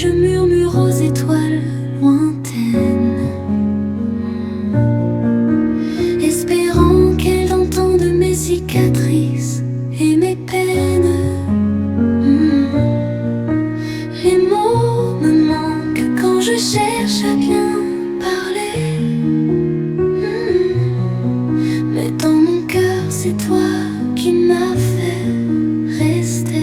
je murmure aux étoiles lointaines, espérant qu'elles entendent mes cicatrices et mes peines. Les mots me manquent quand je cherche à bien parler, mais dans mon cœur c'est toi qui m'as fait rester.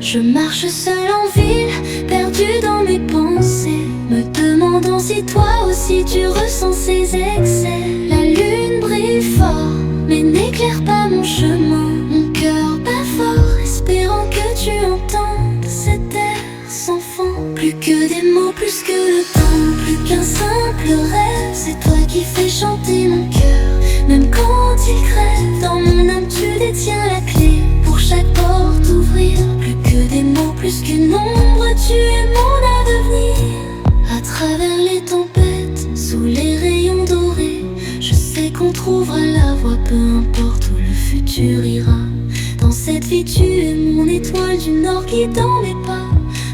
Je marche seule en ville, perdue dans mes pensées, me demandant si toi aussi tu ressens ces excès. La lune brille fort, mais n'éclaire pas mon chemin. Mon cœur bat fort, espérant que tu entendes cet air sans fond. Plus que des mots, plus que le temps, plus qu'un simple rêve. C'est toi qui fais chanter mon cœur, même quand il crève. Dans mon âme tu détiens la clé pour chaque porte ouvrir. Plus que des mots, plus qu'une ombre, tu es mon avenir. À travers les tempêtes, sous les rayons dorés, je sais qu'on trouvera la voie, peu importe où le futur ira. Dans cette vie tu es mon étoile du nord guidant mes pas.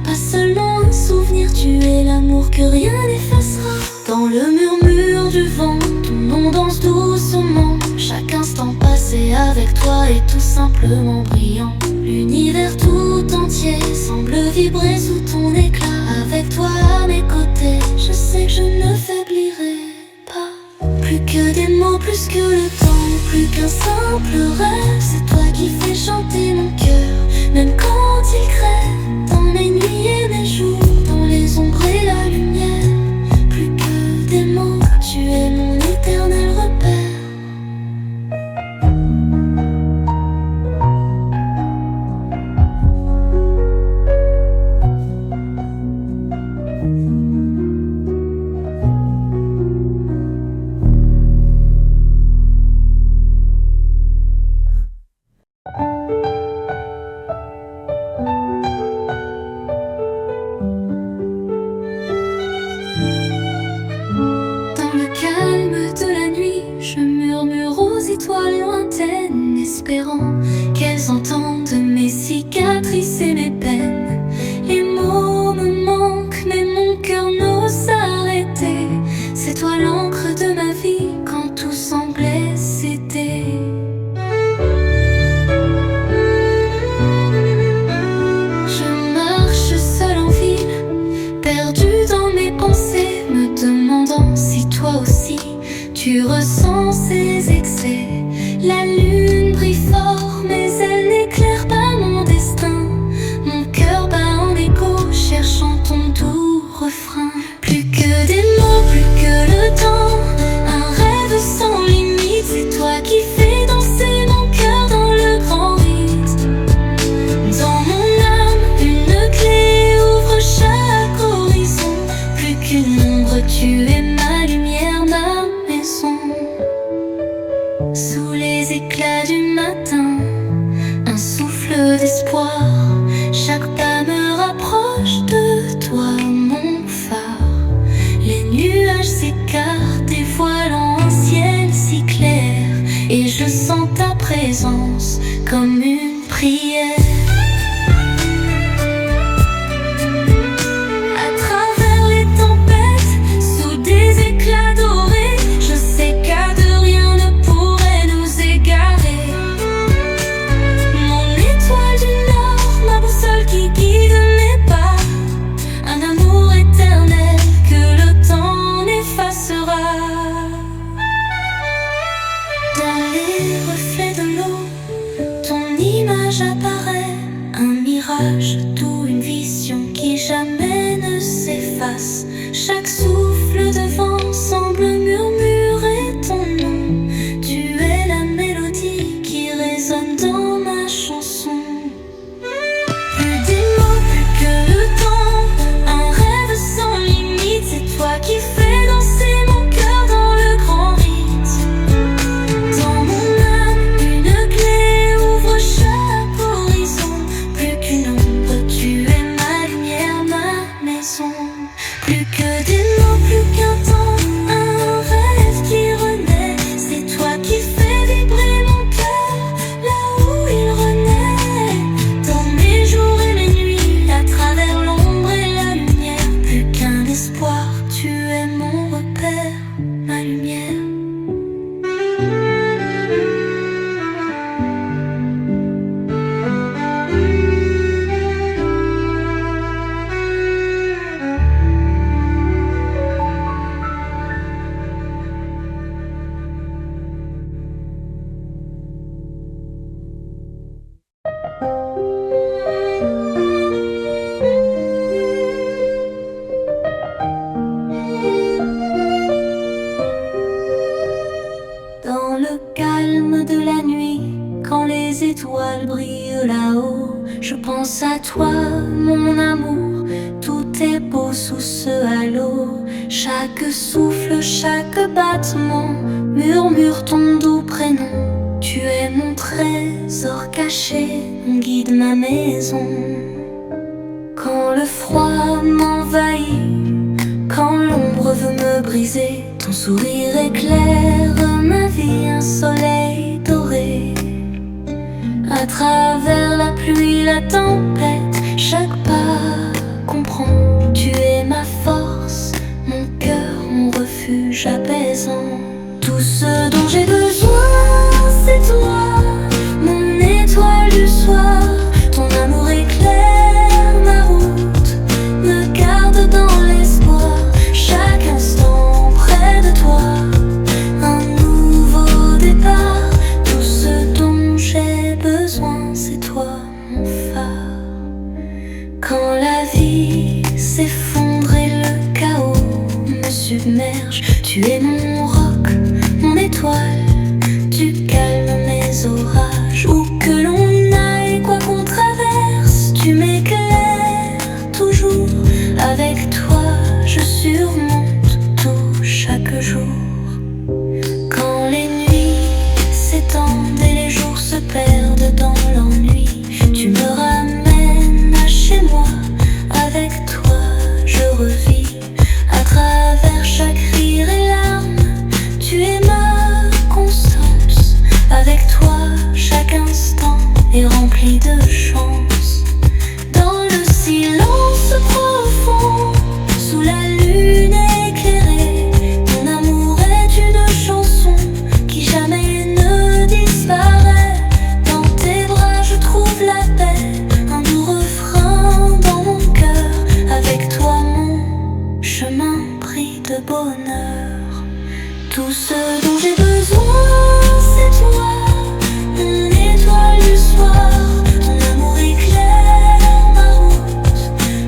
Pas seulement un souvenir, tu es l'amour que rien n'effacera. Dans le murmure du vent, ton nom danse doucement. Chaque instant passé avec toi est tout simplement brillant. L'univers tout entier semble vibrer sous ton éclat. Avec toi à mes côtés, je sais que je ne faiblirai pas. Plus que des mots, plus que le temps, plus qu'un simple rêve. C'est toi qui fais chanter mon cœur, même quand il crève. Dans mes nuits et mes jours, dans les ombres et la lumière. Plus que des mots, tu es mon éternel repère. Étoiles lointaines, espérant qu'elles entendent mes cicatrices et mes peines. Les mots me manquent, mais mon cœur n'ose s'arrêter. C'est toi l'encre de ma vie quand tout semblait céder. Je marche seule en ville, perdue dans mes pensées, me demandant si toi aussi tu ressens ces excès. La lune brille fort, mais elle n'éclaire pas mon destin. Mon cœur bat en écho, cherchant ton doux refrain. Plus que des mots, plus que le temps, un rêve sans limite. C'est toi qui fais danser mon cœur dans le grand rythme. Dans mon âme, une clé ouvre chaque horizon. Plus qu'une ombre, tu es ma lumière, ma maison. Sous les éclats du matin, un souffle d'espoir. Chaque pas me rapproche de toi, mon phare. Les nuages s'écartent, dévoilant un ciel si clair. Et je sens ta présence comme une prière. Apparaît un mirage, tout une vision qui jamais ne s'efface. Chaque souffle de vent semble murmurer ton nom. Tu es la mélodie qui résonne dans ma chanson. Plus des mots, plus que le temps, un rêve sans limite. C'est toi qui fais danser mon cœur dans le grand rythme. Dans mon âme, une clé ouvre chaque horizon. Plus qu'une ombre, brille là-haut. Je pense à toi, mon amour, tout est beau sous ce halo. Chaque souffle, chaque battement murmure ton doux prénom. Tu es mon trésor caché, mon guide, ma maison. Quand le froid m'envahit, quand l'ombre veut me briser, ton sourire éclaire ma vie, un soleil doré. À travers la pluie, la tempête, chaque pas comprend. Tu es ma force, mon cœur, mon refuge apaisant. Tout ce dont j'ai besoin, c'est toi, mon étoile du soir. Ton amour éclaire ma route, me garde dans l'espoir. Chaque instant près de toi, un nouveau départ. Tout ce dont j'ai besoin, c'est toi, mon phare. Quand la vie s'effondre et le chaos me submerge, tu es mon roc, mon étoile, tu calmes mes orages. Où que l'on aille, quoi qu'on traverse, tu m'éclaires toujours. Avec toi, je surmonte tout chaque jour. Quand les nuits s'étendent et les jours se perdent dans l'ennui, tu me ramènes à chez moi. Avec toi, je revis. À travers chaque rire et larme, tu es ma constance. Avec toi, chaque instant est rempli de chance. Dans le silence profond, sous la lune éclairée, ton amour est une chanson qui jamais ne disparaît. Dans tes bras je trouve la paix, un doux refrain dans mon cœur. Avec toi mon chemin pris de bonheur. Tout ce dont j'ai besoin, c'est toi, mon étoile du soir. Ton amour éclaire ma route,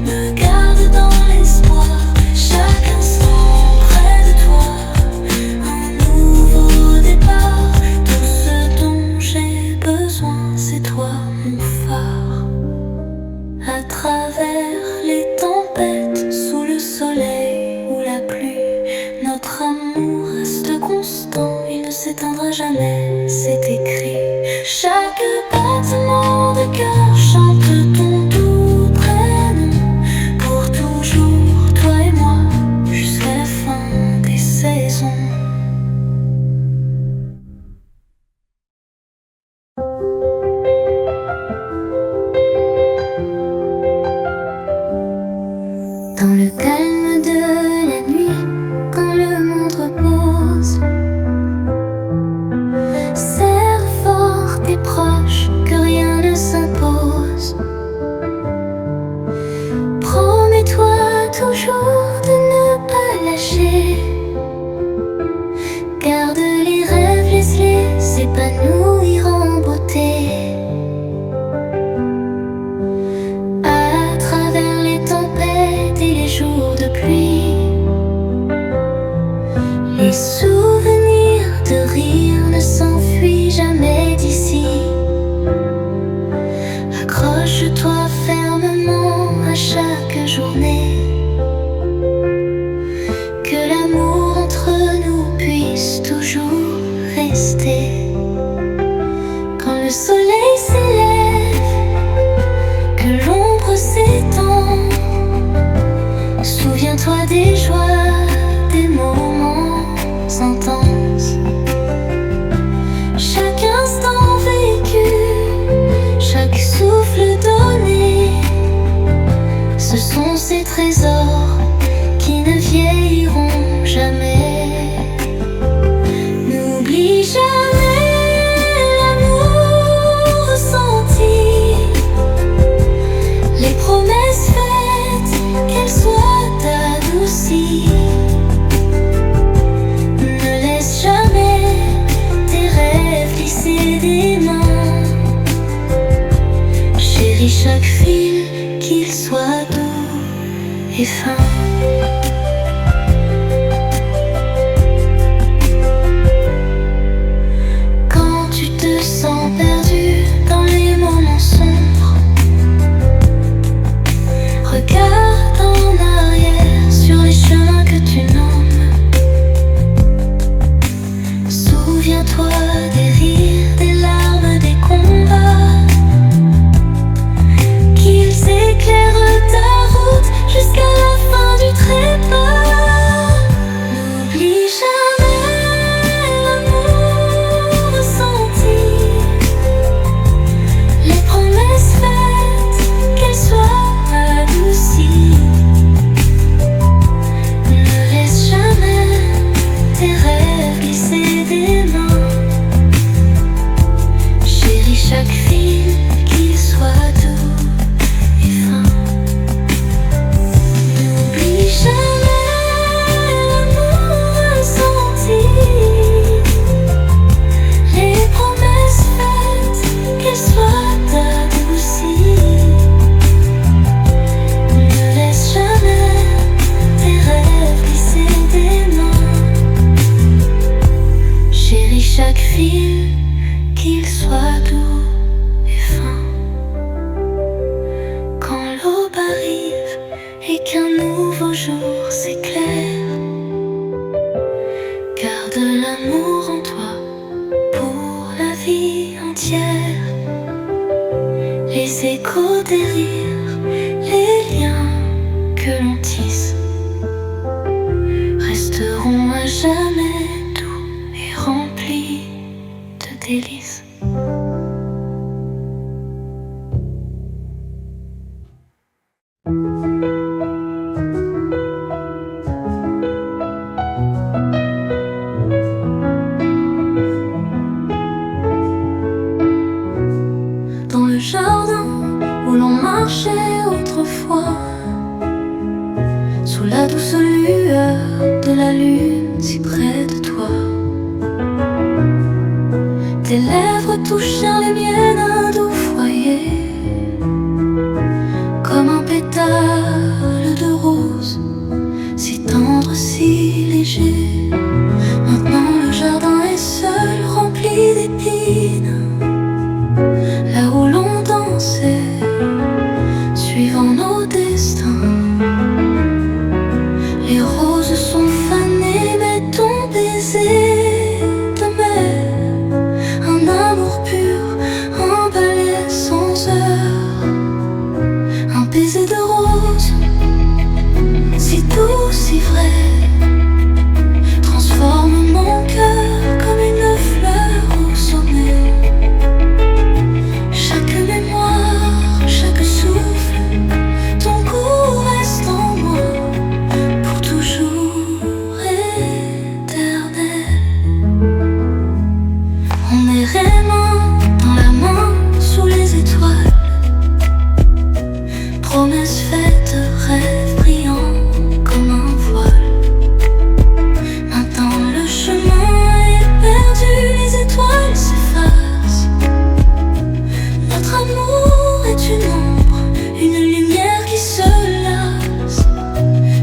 me garde dans l'espoir. Chaque instant près de toi, un nouveau départ. Tout ce dont j'ai besoin, c'est toi, mon phare. À travers les tempêtes, sous le soleil ou la pluie, notre amour reste constant, il ne s'éteindra jamais, c'est écrit. Chaque battement de cœur chante ton doux prénom. Pour toujours, toi et moi, jusqu'à la fin des saisons. Dans le calme de la nuit, quand le monde repose, serre fort tes proches, que rien ne s'impose. Promets-toi toujours de ne pas lâcher. Garde les rêves, laisse-les s'épanouir en beauté. À travers les tempêtes et les jours de pluie, les souvenirs de rire ne s'enfuient jamais d'ici. Accroche-toi fermement à chaque journée, que l'amour entre nous puisse toujours rester. Quand le soleil s'élève, que l'ombre s'étend, souviens-toi des joies, des moments intenses. Chaque instant vécu, chaque souffle donné, ce sont ces trésors qui ne vieilliront jamais. N'oublie jamais l'amour ressenti, les promesses faites, qu'elles soient adoucies. Ne laisse jamais tes rêves glisser des mains. Chéris chaque fil, qu'il soit doux et fin. Quand tu te sens perdu dans les moments les échos des rires, les liens que l'on tisse resteront à jamais doux et remplis de délices. Dans le jardin où l'on marchait autrefois, sous la douce lueur de la lune si près de toi, tes lèvres touchèrent les miennes, un doux foyer, comme un pétale de rose, si tendre, si léger. Maintenant le jardin est seul, rempli d'épines, là où l'on dansait, suivant nos destins. Les roses sont fanées, mais ton baiser de mer, un amour pur, un balai sans heure, un baiser de rose, si doux, si vrai, transforme mon cœur comme une fleur au sommet. Chaque mémoire, chaque souffle, ton goût reste en moi pour toujours éternel. On errait main dans la main sous les étoiles, promesses faites, rêves brillants comme un voile. Maintenant le chemin est perdu, les étoiles s'effacent. Notre amour est une ombre, une lumière qui se lasse.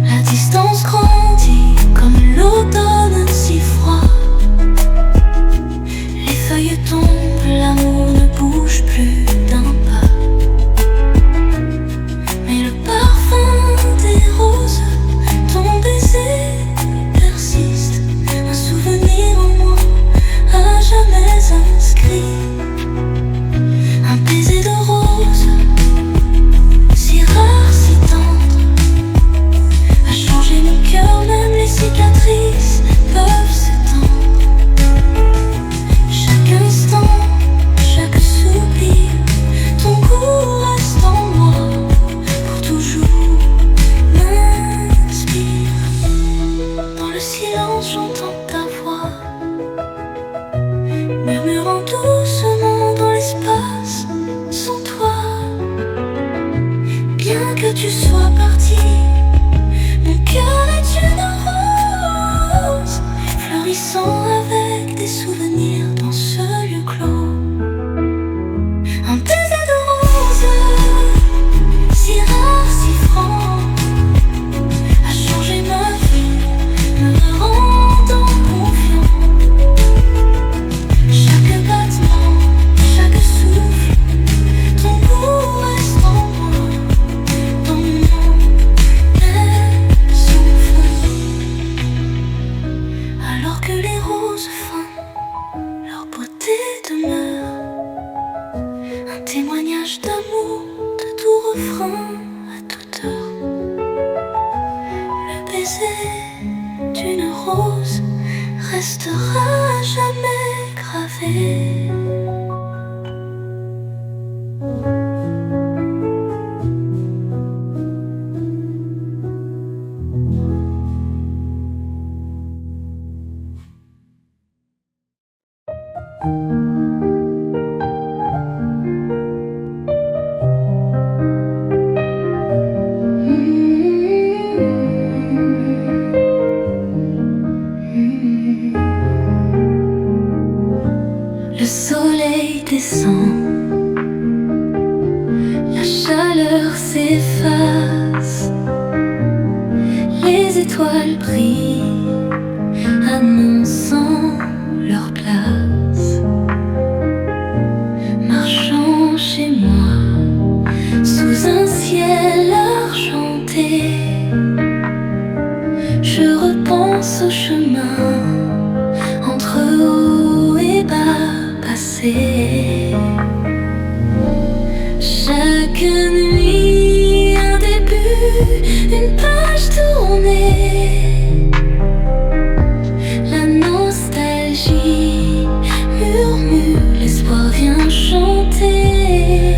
La distance grandit comme l'automne si froid. Les feuilles tombent, l'amour ne bouge plus d'un pas. Mais le parfum des roses, ton baiser persiste, un souvenir en moi, à jamais inscrit. Un baiser de rose, si rare, si tendre, a changé mon cœur, même les cicatrices peuvent s'étendre. Chaque instant, chaque soupir, ton goût reste en moi, pour toujours m'inspire. Dans le silence, j'entends ta voix, murmurant doucement dans l'espace. Sans toi, bien que tu sois parti, mon cœur est une rose, fleurissant avec des souvenirs dans ce lieu clos. Un baiser de rose, si rare, si franc, a changé ma vie, me rendant confiant. Chaque battement, chaque souffle, ton goût reste en moi, dans mon âme symphonie. Alors que les roses fanent, leur beauté demeure, un témoignage d'amour, de doux refrains à toute heure. Le baiser d'une rose restera à jamais gravé. Le soleil descend, la chaleur s'efface, les étoiles brillent, annonçant leur place. Marchant chez moi, sous un ciel argenté, je repense au chemin entre haut et bas passé. Chaque nuit, un début, une page tournée. La nostalgie murmure, l'espoir vient chanter.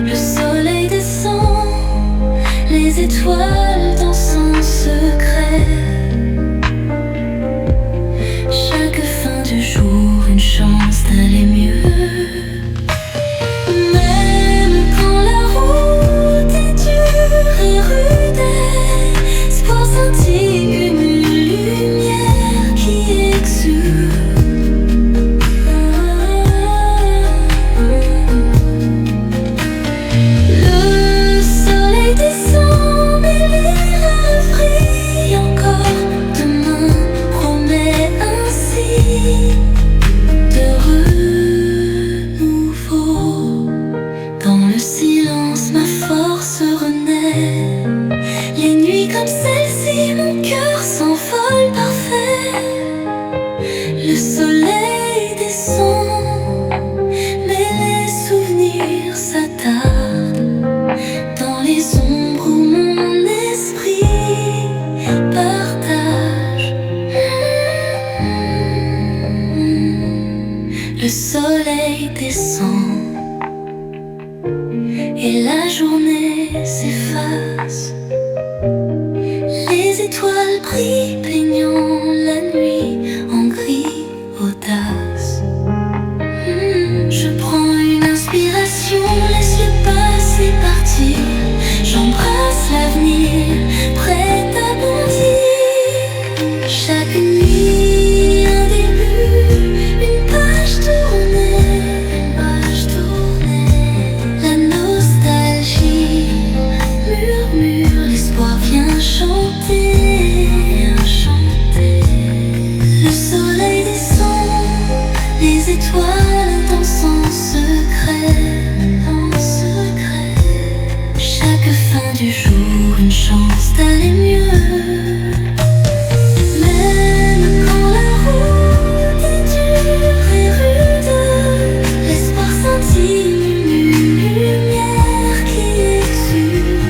Le soleil descend, les étoiles dansent en secret. Chaque fin du jour, une chance d'aller mieux. Même quand la route est dure et rude, espoir scintille, une lumière qui exude. Le soleil descend, mais les rêves brillent encore. Demain promet ainsi de renouveau. Dans le silence, ma force renaît. Les nuits comme celle-ci, mon cœur s'envole parfait. Le soleil descend, mais les souvenirs s'attardent dans les ombres où mon esprit partage. Le soleil descend et la journée s'efface. Les étoiles brillent, peignant la nuit en gris audace. Je prends une inspiration, laisse-le passer partir. J'embrasse l'avenir, prête à bondir. Chaque nuit, un début, une page tournée, une page tournée. La nostalgie murmure, l'espoir vient chanter, vient chanter. Le soleil descend, les étoiles dansent en secret, en secret. Chaque fin du jour, une chance d'aller mieux. Même quand la route est dure et rude, l'espoir scintille, une lumière qui exude.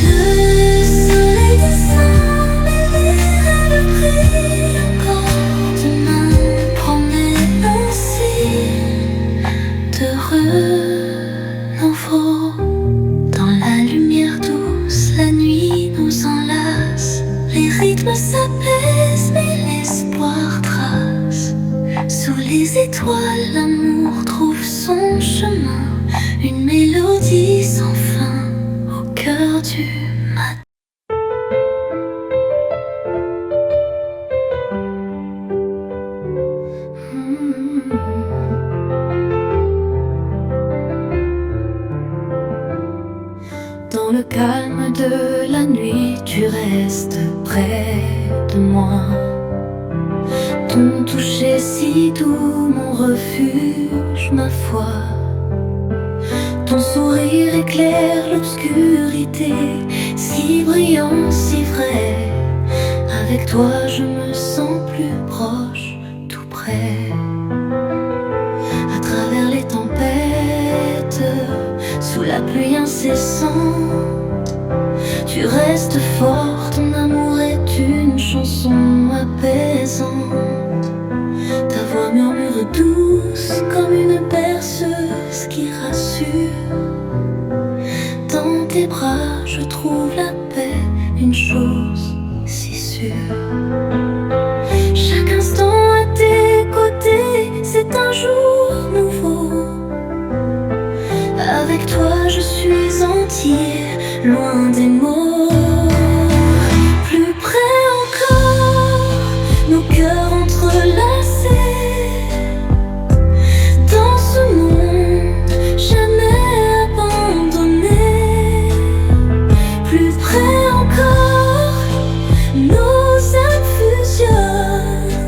Le soleil descend, mais les rêves brillent encore. Demain promet ainsi de renouveau. Dans la lumière douce, la nuit nous enlace. Les rythmes s'apaisent, mais l'espoir trace. Sous les étoiles, l'amour trouve son chemin. Une mélodie sans fin au cœur du matin. Dans le calme de la nuit, tu restes près de moi. Ton toucher si doux, mon refuge, ma foi. Ton sourire éclaire l'obscurité, si brillant, si vrai. Avec toi, je me sens plus proche, tout près. À travers les tempêtes, sous la pluie incessante, tu restes fort, ton amour est une chanson apaisante. Ta voix murmure douce comme une berceuse qui rassure. Dans tes bras, je trouve la paix, une chose si sûre. Chaque instant à tes côtés, c'est un jour nouveau. Avec toi, je suis entier, loin des mots. Plus près encore, nos cœurs entrelacés. Dans ce monde, jamais abandonné. Plus près encore, nos âmes fusionnent.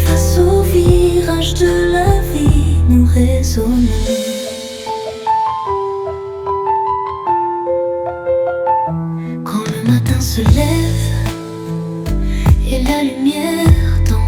Face au virage de la vie, nous résonnons. Se lève et la lumière dans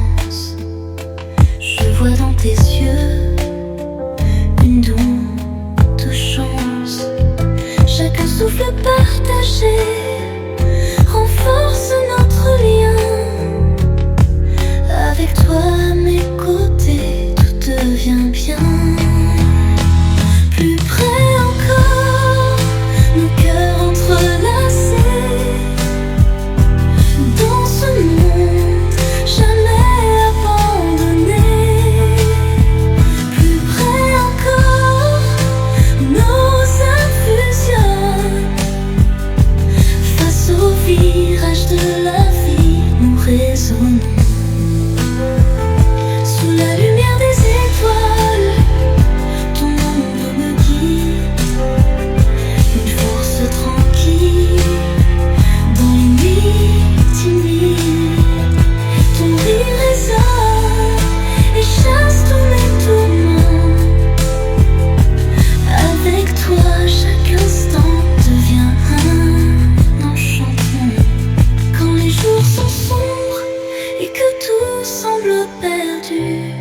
tout semble perdu.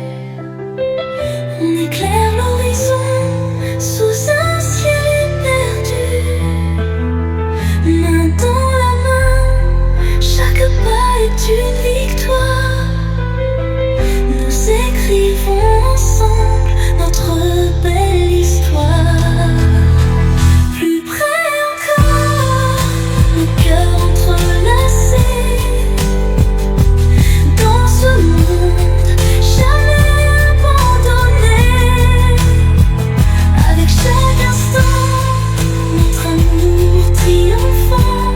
On éclaire l'horizon sous un ciel éperdu. Main dans la main, chaque pas est une victoire. Nous écrivons ensemble notre belle histoire. Plus près encore, nos cœurs entrelacés. Dans ce monde jamais abandonné. Avec chaque instant, notre amour triomphant.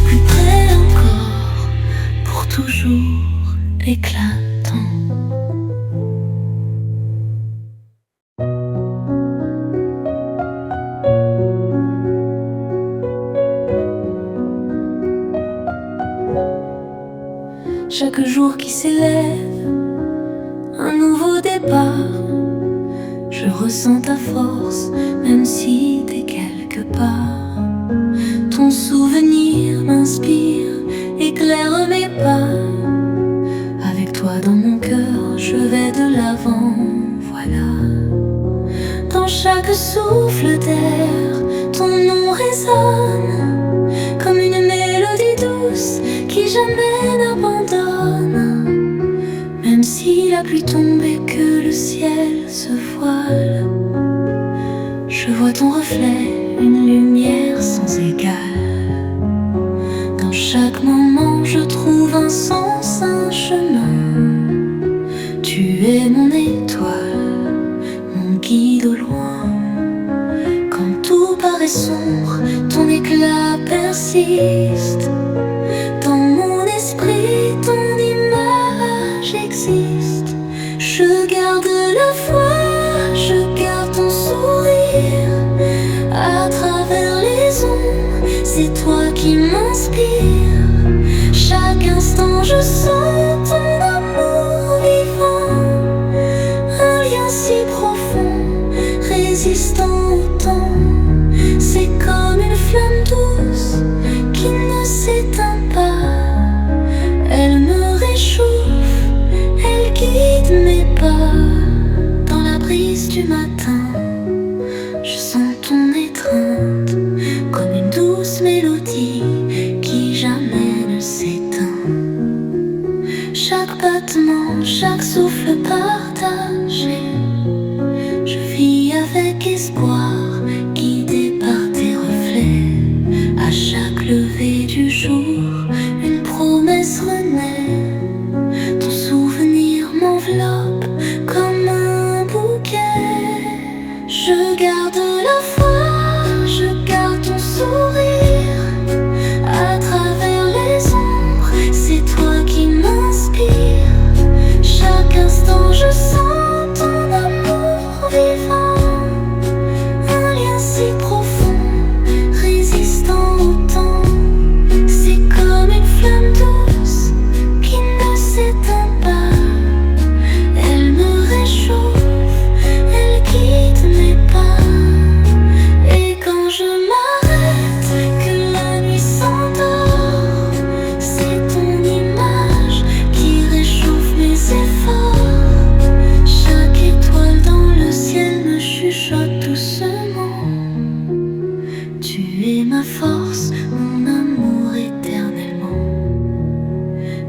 Plus près encore, pour toujours éclatant. Chaque jour qui s'élève, un nouveau départ. Je ressens ta force, même si t'es quelque part. Ton souvenir m'inspire, éclaire mes pas. Avec toi dans mon cœur, je vais de l'avant, voilà. Dans chaque souffle d'air, ton nom résonne comme une mélodie douce qui jamais n'abandonne. Même si la pluie tombe et que le ciel se voile, je vois ton reflet, une lumière sans égale. Dans chaque moment je trouve un sens, un chemin. Tu es mon étoile, mon guide au loin. Quand tout paraît sombre, ton éclat persiste. Dans mon esprit, ton image existe. Je garde la foi, je garde ton sourire. À travers les ondes, c'est toi qui m'inspire. Chaque instant je sens ton amour vivant. Un lien si profond, résistant au temps. C'est comme une flamme douce qui ne s'éteint pas. Elle me réchauffe, elle guide mes pas. Dans la brise du matin, je sens ton étreinte, comme une douce mélodie qui jamais ne s'éteint. Chaque battement, chaque souffle partagé, je vis avec espoir, guidé par tes reflets. À chaque lever du jour, une promesse renaît. Ton souvenir m'enveloppe comme un bouquet. Je garde la foi, je garde ton sourire. À travers les ombres, c'est toi qui m'inspire. Chaque instant je sens ton amour vivant. Un lien si profond, résistant au temps. C'est comme une flamme douce qui ne s'éteint pas. Elle me réchauffe, elle guide mes pas. Et quand je m'arrête, que la nuit s'endort, c'est ton image qui réchauffe mes efforts. Chaque étoile dans le ciel me chuchote doucement. Tu es ma force, mon amour éternellement.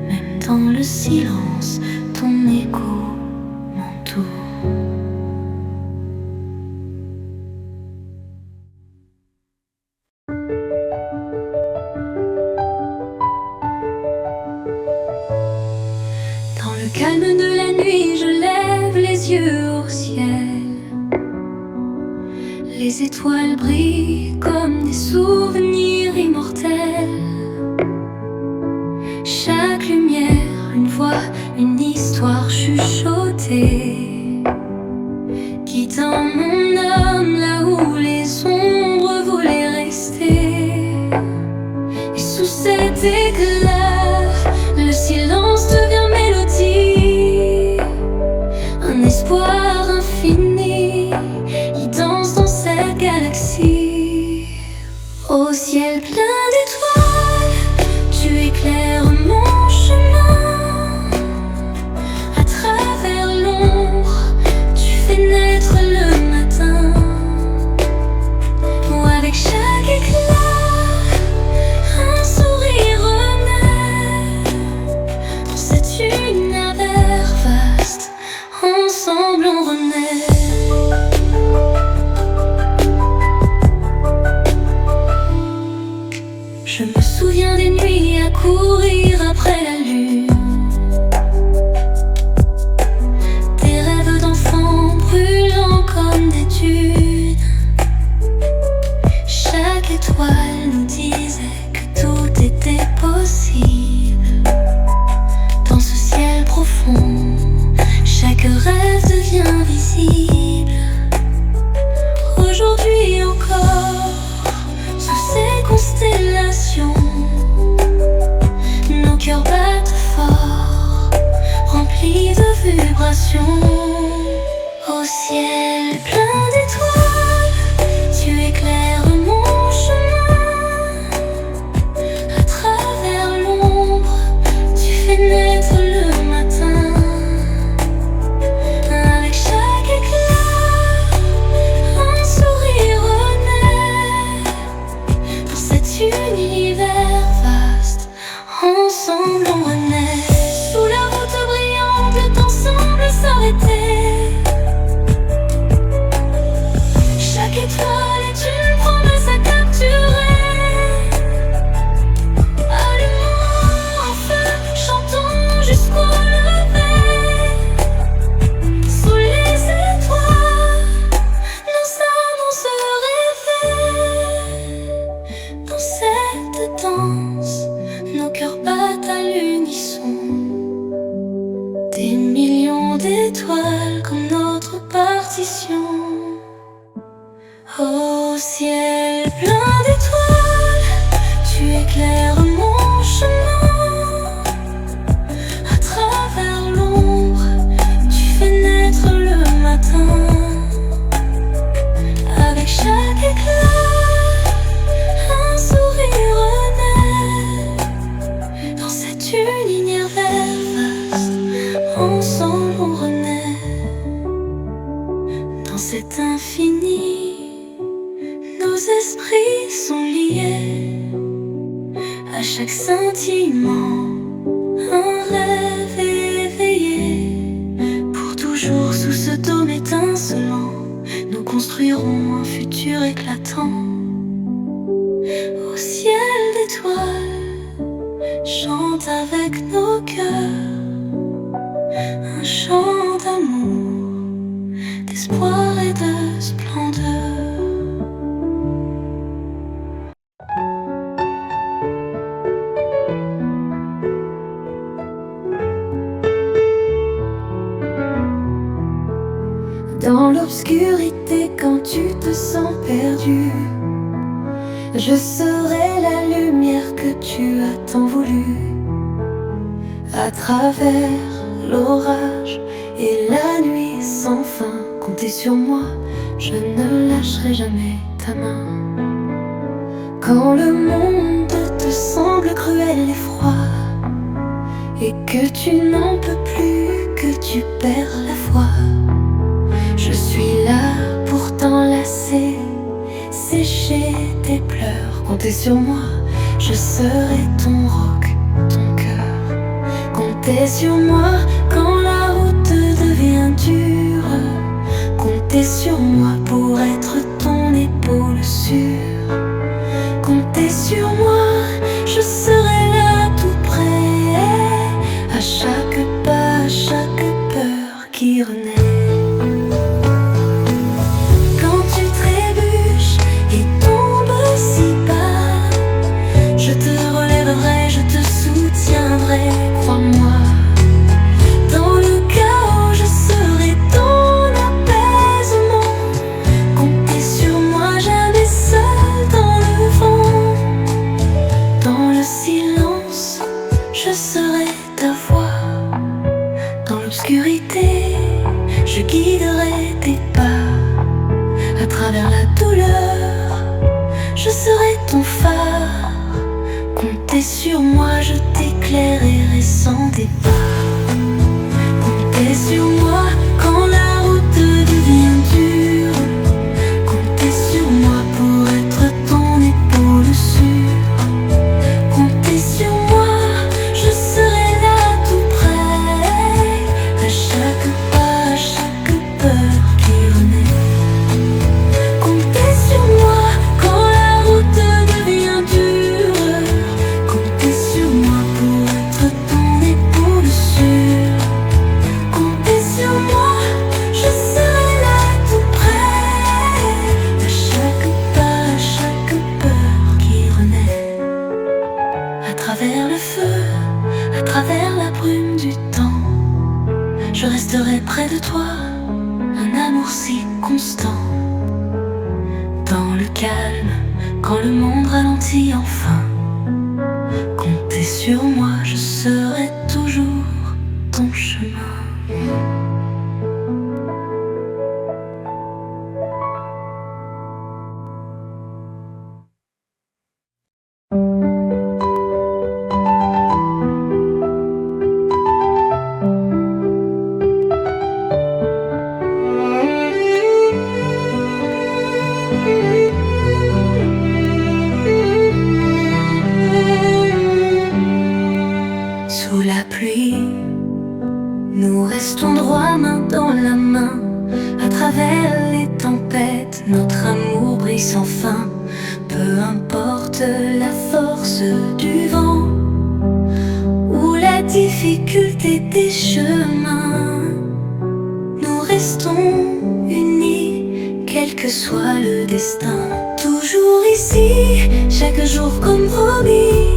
Même dans le silence, ton écho m'entoure. Dans le calme de la nuit, je lève les yeux au ciel. Les étoiles brillent comme des souvenirs immortels. Chaque lumière, une voix, une histoire chuchotée, guidant mon âme là où les ombres voulaient rester. Et sous cet éclat, le silence devient mélodie. Un espoir infini, il danse dans cette galaxie. Au ciel plein d'étoiles, tu éclaires mon chemin. ensemble on renaît. Je me souviens des nuits à courir après la lune, des rêves d'enfants brûlant comme des dunes. Chaque étoile nous disait que tout était possible. Dans ce ciel profond, chaque rêve devient visible. Aujourd'hui encore, sous ces constellations, nos cœurs battent fort, remplis de vibrations. Au ciel plein d'étoiles, tu éclaires mon chemin. À travers l'ombre, tu fais naître le matin. Avec chaque éclat, un sourire renaît. Dans cet univers vaste, ensemble on renaît. Sous la route brillante, le temps semble s'arrêter. Chaque étoile est une promesse à capturer. Allumons un feu, chantons jusqu'au lever. Sous les étoiles, nos âmes vont se réveiller. Dans cette danse, nos cœurs battent à l'unisson. Des millions d'étoiles comme notre partition. Au ciel plein d'étoiles, tu éclaires mon chemin. À travers l'ombre, tu fais naître le matin. Avec chaque éclat, un sourire renaît. Dans cet univers vaste, ensemble on renaît. Dans cet infini, nos esprits sont liés. À chaque scintillement, un rêve éveillé. Pour toujours sous ce dôme étincelant, nous construirons un futur éclatant. Au ciel d'étoiles, chante avec nos cœurs un chant d'amour, d'espoir et de splendeur. Dans l'obscurité, quand tu te sens perdu, je serai la lumière que tu as tant voulu. À travers l'orage et la nuit sans fin, comptez sur moi, je ne lâcherai jamais ta main. Quand le monde te semble cruel et froid, et que tu n'en peux plus, que tu perds la foi, je suis là pour t'enlacer, sécher tes pleurs. Comptez sur moi, je serai ton roc, ton cœur. Comptez sur moi quand la route devient dure. Comptez sur moi pour être ton épaule sûre. Comptez sur moi, je serai là tout près. À chaque pas, à chaque peur qui renaît. Crois-moi, dans le chaos, je serai ton apaisement. Comptez sur moi, jamais seul dans le vent. Dans le silence, je serai ta voix. Dans l'obscurité, je guiderai tes pas. À travers la douleur, je serai ton phare. Comptez sur moi, je t'éclairerai sans départ. Comptez sur moi quand la route devient dure. Comptez sur moi pour être ton épaule sûre. Comptez sur moi, je serai là tout près. À chaque pas, à chaque je resterai près de toi. Un amour si constant, dans le calme, quand le monde ralentit enfin. Comptez sur moi, je serai toujours ton chemin. Sous la pluie, nous restons droits main dans la main. À travers les tempêtes, notre amour brille sans fin. Peu importe la force du vent ou la difficulté des chemins, nous restons unis, quel que soit le destin. Toujours ici, chaque jour comme promis.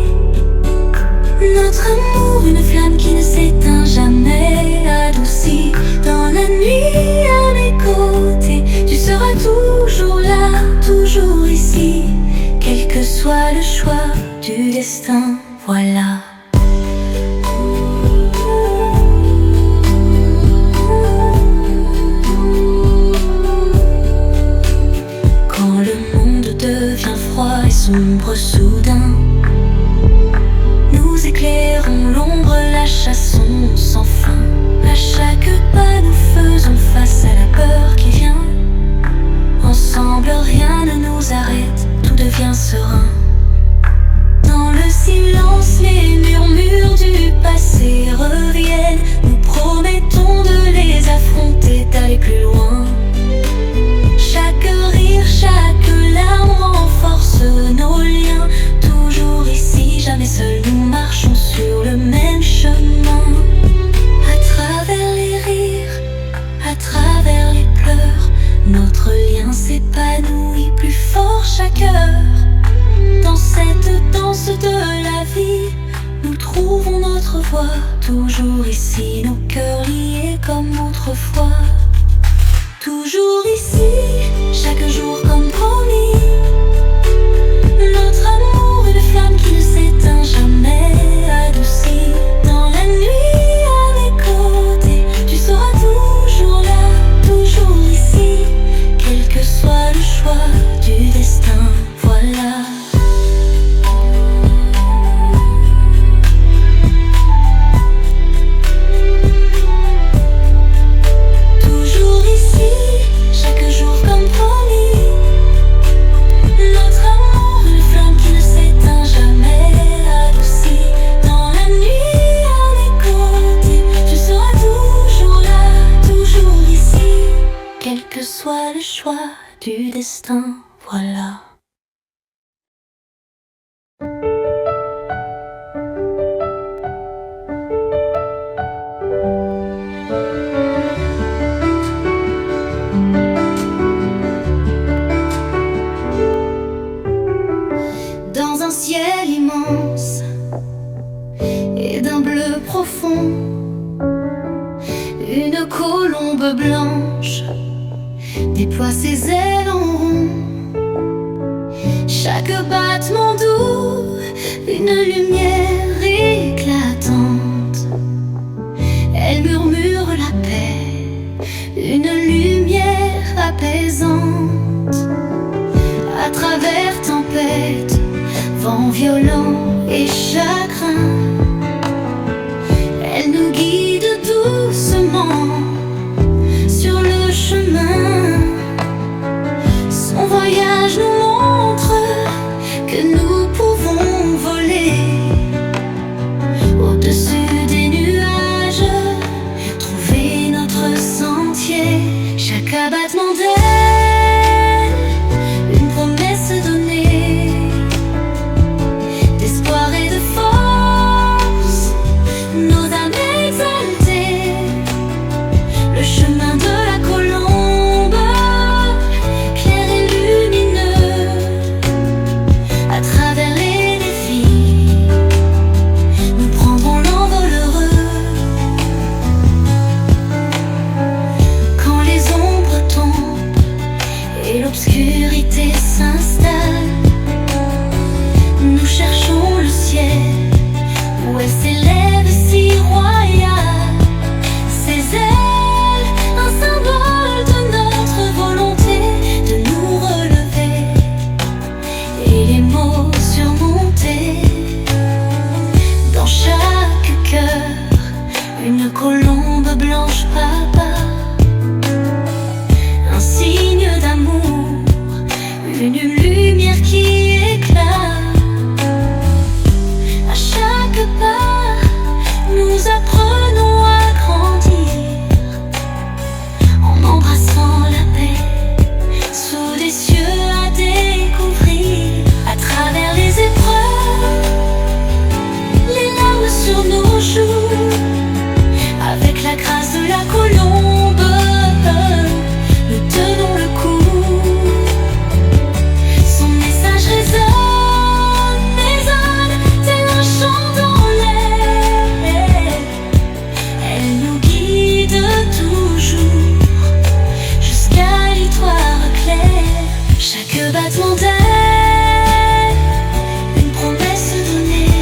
Notre amour, une flamme qui ne s'éteint jamais, adoucie dans la nuit à mes côtés. Tu seras toujours là, toujours ici, quel que soit le choix du destin, voilà. Quand le monde devient froid et sombre soudain, nous éclairons l'ombre, la chassons sans fin. À chaque pas nous faisons face à la peur qui vient. Ensemble rien ne nous arrête, tout devient serein. Dans le silence les murmures du passé reviennent. Nous promettons de les affronter, d'aller plus loin. Chaque rire, chaque larme renforce nos liens. Toujours ici, jamais seuls, nous marchons sur le même chemin. À travers les rires, à travers les pleurs, notre lien s'épanouit plus fort chaque heure. Dans cette danse de la vie, nous trouvons notre voie. Toujours ici, nos cœurs liés comme autrefois. Toujours ici, chaque jour comme promis. Notre amour, une flamme qui ne s'éteint jamais, adoucie dans la nuit à mes côtés. Tu seras toujours là, toujours ici, quel que soit le choix du destin, voilà. Toujours ici, chaque jour comme promis. Notre amour, une flamme qui ne s'éteint jamais, adoucie dans la nuit à mes côtés. Tu seras toujours là, toujours ici, quel que soit le choix du destin, voilà. Dans un ciel immense et d'un bleu profond, une colombe blanche déploie ses ailes en rond. Chaque battement doux, une lumière éclatante. Elle murmure la paix, une lumière apaisante. À travers tempête, vent violent et chagrin, elle nous guide doucement sur le chemin. Son voyage nous montre que nous pouvons voler l'ange papa, un signe d'amour, une lumière qui éclate. À chaque pas, nous apprenons à grandir, en embrassant la paix, sous des cieux à découvrir. À travers les épreuves, les larmes sur nos joues, avec la grâce de la colombe, nous tenons le coup. Son message résonne, tel un chant dans l'air. Elle nous guide toujours jusqu'à l'histoire claire. Chaque battement d'air, une promesse donnée,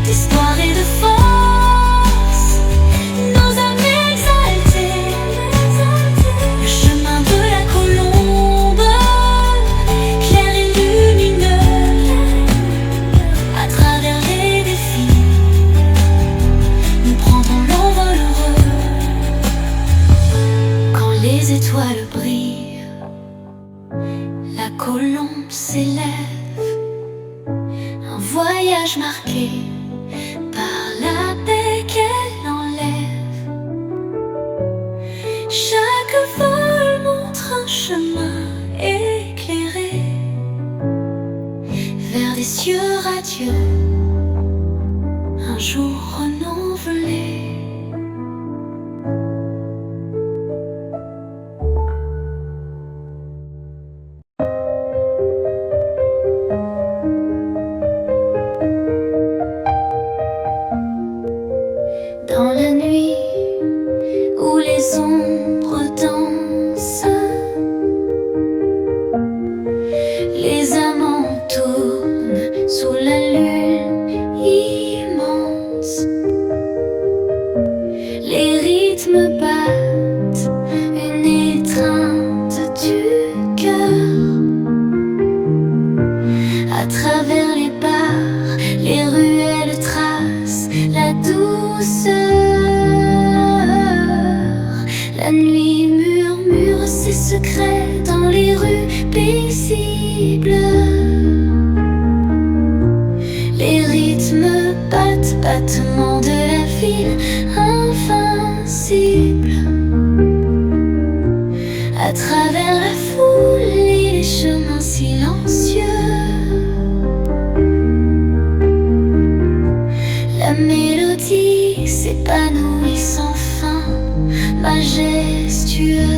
d'espoir et de force, nos âmes exaltées. Le chemin de la colombe, clair et lumineux, à travers les défis, nous prendrons l'envol heureux. Quand les étoiles brillent, la colombe s'élève, un voyage marqué par la paix qu'elle enlève. Chaque vol montre un chemin éclairé vers des cieux radieux, un jour renouvelé. Dans la nuit où les ombres dansent, les amants tournent sous la lune immense. Les rythmes battent une étreinte du cœur. À travers les bars, les ruelles tracent la douceur. La nuit murmure ses secrets dans les rues paisibles. Les rythmes battent, battements de la ville invincible. À travers la foule et les chemins silencieux, la mélodie s'épanouit sans fin, majestueux.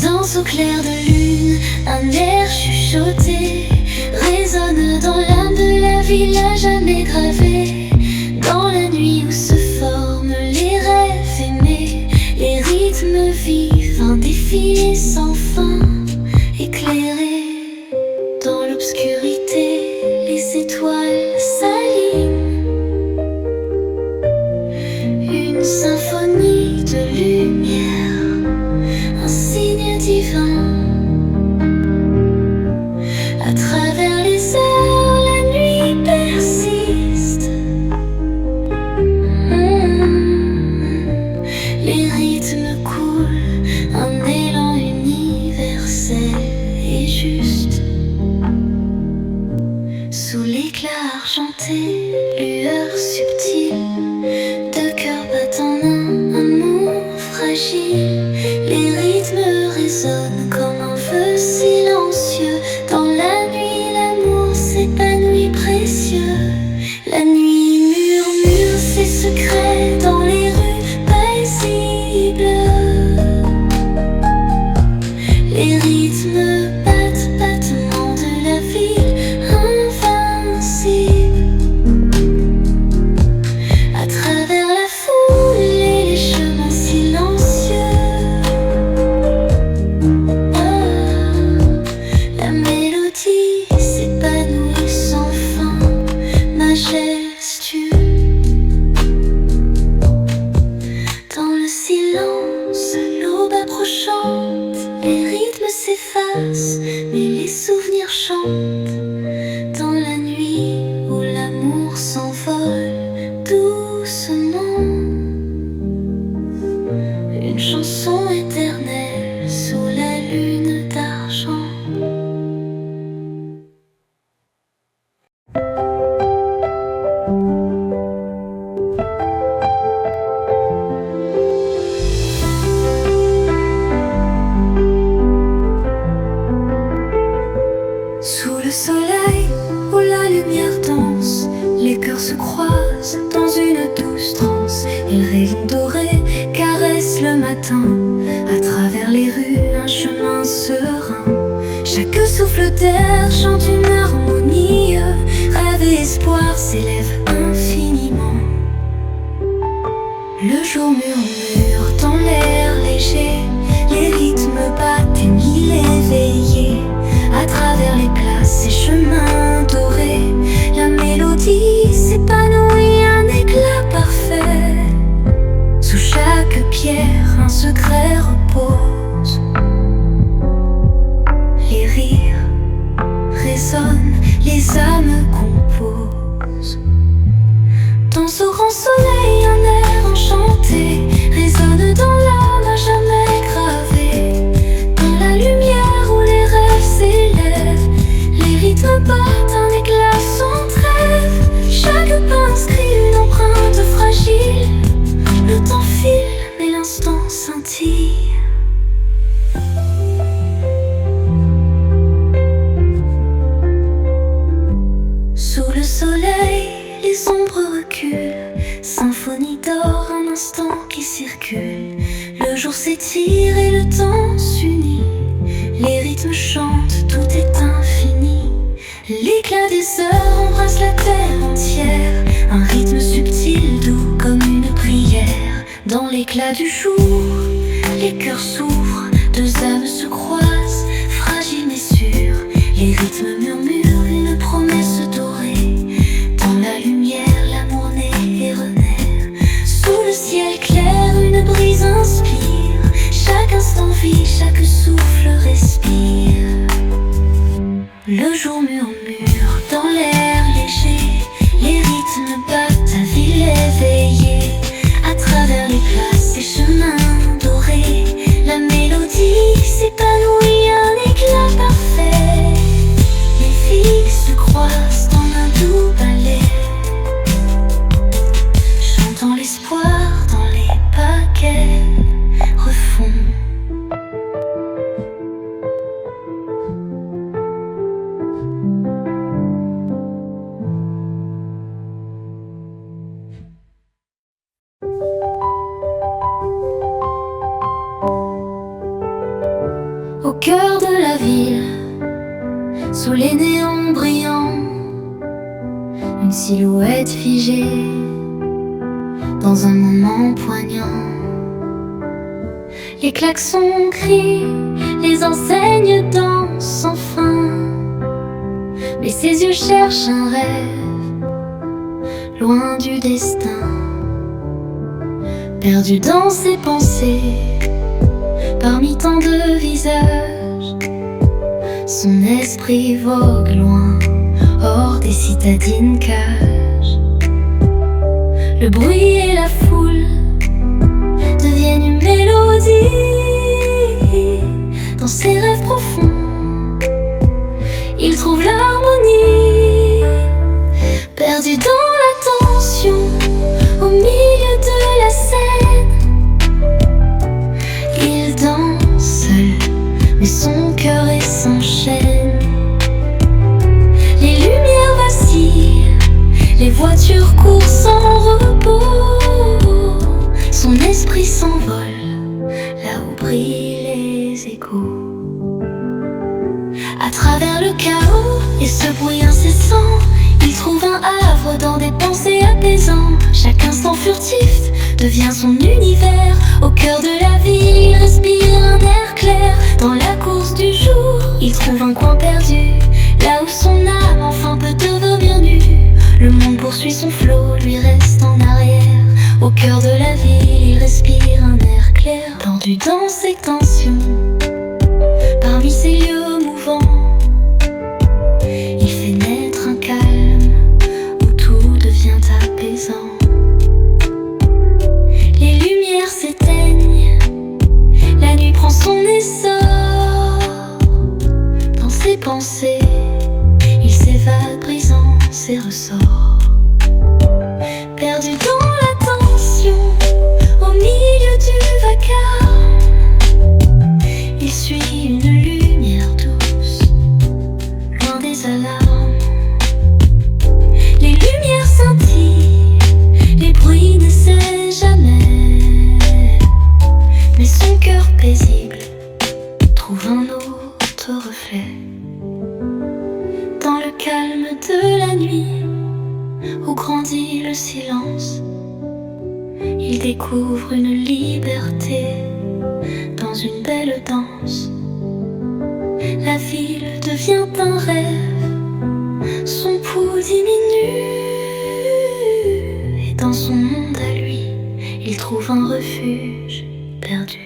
Danse au clair de lune, un air chuchoté résonne dans l'âme de la ville à jamais gravée. Dans la nuit où se forment les rêves aimés, les rythmes vifs, un défilé sans fin, éclairé dans l'obscurité, les étoiles s'alignent. Une symphonie de lumière, un signe divin. À travers les heures, la nuit persiste. Les rythmes coulent, un élan universel et juste. Sous l'éclat argenté, lueur subtile, deux cœurs battent en un amour fragile. Les rythmes résonnent comme un feu silencieux. Dans la nuit, l'amour s'épanouit précieux. La nuit murmure ses secrets dans les rues paisibles. Les rythmes battent, battements de la ville invincible. À travers la foule et les chemins silencieux, la mélodie s'épanouit sans fin, majestueux. Dans le silence, l'aube approchante, les rythmes s'effacent, mais les souvenirs chantent. Dans la nuit où l'amour s'envole, doux terre chante une harmonie. Rêve et espoir s'élèvent infiniment. Le jour murmure dans l'air léger, les rythmes battent et mille éveillés. À travers les places et chemins dorés, la mélodie s'épanouit, un éclat parfait. Sous chaque pierre, un secret repose. Les rires résonnent, les âmes composent. Dans ce grand soleil, un air enchanté résonne dans l'âme à jamais gravée. Dans la lumière où les rêves s'élèvent, les rythmes battent un éclat sans trêve. Chaque pas inscrit une empreinte fragile. Le temps file, mais l'instant scintille. Sous le soleil, les ombres reculent. Symphonie d'or, un instant qui circule. Le jour s'étire et le temps s'unit. Les rythmes chantent, tout est infini. L'éclat des heures embrasse la terre entière. Un rythme subtil, doux comme une prière. Dans l'éclat du jour, les cœurs s'ouvrent. Deux âmes se croisent, fragiles mais sûres. Les rythmes murmurent une promesse dorée. Dans la lumière, l'amour naît et renaît. Sous le ciel clair, une brise inspire. Chaque instant vit, chaque souffle respire. Le jour murmure dans l'air léger, les rythmes battent à ville éveillée. À travers les places et chemins dorés, la mélodie s'épanouit, un éclat parfait. Les filles se croisent dans un doux ballet, chantant l'espoir dans les pas qu'elles refont. Au cœur de la ville, sous les néons brillants, une silhouette figée dans un moment poignant. Les klaxons crient, les enseignes dansent sans fin, mais ses yeux cherchent un rêve, loin du destin. Perdu dans ses pensées, parmi tant de visages, son esprit vogue loin, hors des citadines cages. Le bruit et la foule deviennent une mélodie. Dans ses rêves profonds, il trouve l'harmonie. Perdu dans la tension, au milieu de la scène, il danse seul, mais son cœur s'enchaîne. Les lumières vacillent, les voitures courent sans repos. Son esprit s'envole, là où brillent les échos. À travers le chaos et ce bruit incessant, il trouve un havre dans des pensées apaisantes. Chaque instant furtif devient son univers. Au cœur de la ville, il respire un air clair. Dans la course du jour, il trouve un coin perdu, là où son âme enfin peut devenir nue. Le monde poursuit son flot, lui reste en arrière. Au cœur de la ville, il respire un air clair. Tendu dans ses tensions, parmi ces lieux mouvants, il fait naître un calme où tout devient apaisant. Les lumières s'éteignent, la nuit prend son essor. Dans ses pensées, il s'évade brisant ses ressorts. Perdu dans la tension, au milieu du vacarme, il suit une lumière douce, loin des alarmes. Les lumières scintillent, les bruits ne cessent jamais, mais son cœur paisible trouve un autre reflet. où grandit le silence. Il découvre une liberté dans une belle danse. La ville devient un rêve, son pouls diminue, et dans son monde à lui, il trouve un refuge perdu.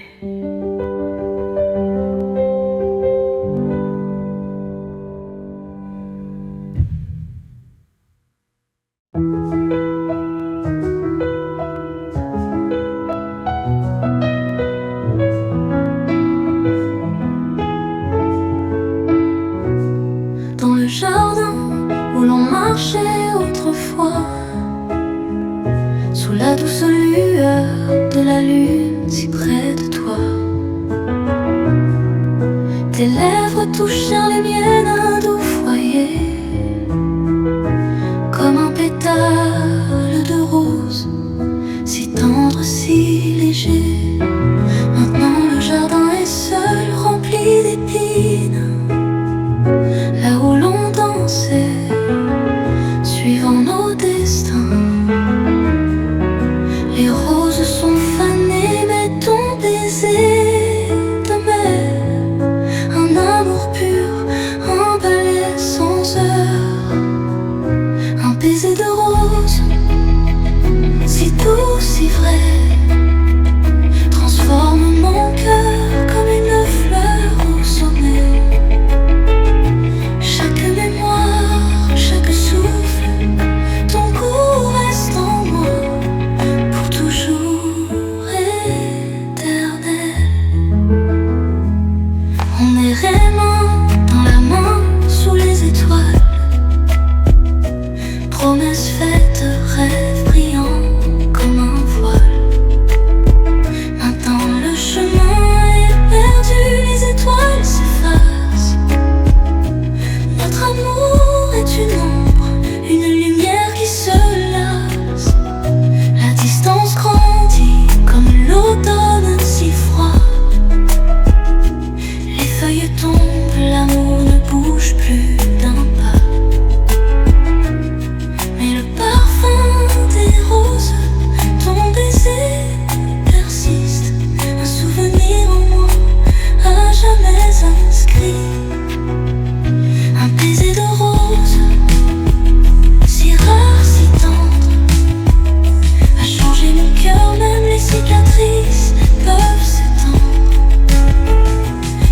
Dans le jardin où l'on marchait autrefois, sous la douce lueur de la lune si près de toi, tes lèvres touchèrent les miennes, un doux foyer, comme un pétale de rose, si tendre, si léger. Maintenant le jardin est seul, rempli d'épines, là où l'on dansait, suivant nos destins. Les roses sont fanées, mais ton baiser de mer, un amour pur, un balai sans heure, un baiser de rose, si doux, si vrai, transforme mon cœur comme une fleur au sommet. Chaque mémoire, chaque souffle, ton goût reste en moi pour toujours éternel. On errait main dans la main sous les étoiles, promesses faites, rêves brillants comme un voile. Maintenant le chemin est perdu, les étoiles s'effacent. Notre amour est une ombre, une lumière qui se lasse. La distance grandit comme l'automne si froid. Les feuilles tombent, l'amour ne bouge plus d'un pas. Mais le parfum des roses, ton baiser persiste, un souvenir en moi, à jamais inscrit. Un baiser de rose, si rare, si tendre, a changé mon cœur, même les cicatrices peuvent s'étendre.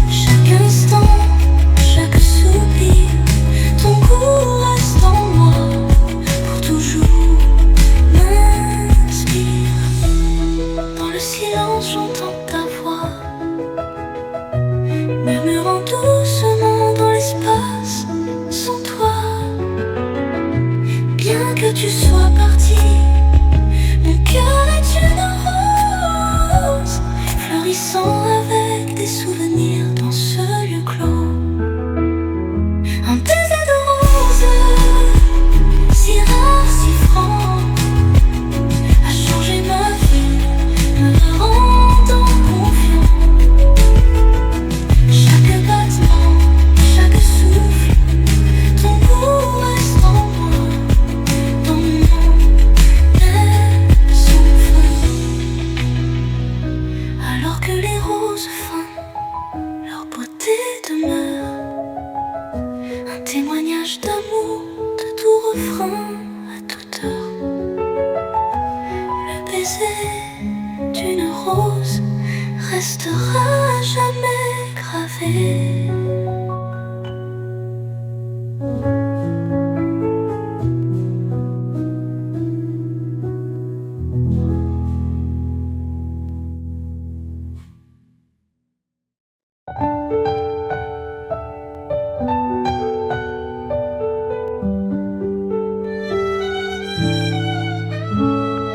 Chaque instant, chaque soupir, ton goût reste en moi, pour toujours m'inspire. Dans le silence, j'entends ta voix, murmurant doucement dans l'espace. Sans toi, bien que tu sois parti, mon cœur est une rose, fleurissant avec des souvenirs dans ce lieu clos. Un baiser de rose, si rare, si franc, a changé ma vie, me rendant confiant. Chaque battement, chaque souffle, ton goût reste en moi, dans mon âme souffle. Alors que les roses fanent, leur beauté demeure, un témoignage d'amour, de doux refrain à toute heure. Le baiser d'une rose restera à jamais gravé.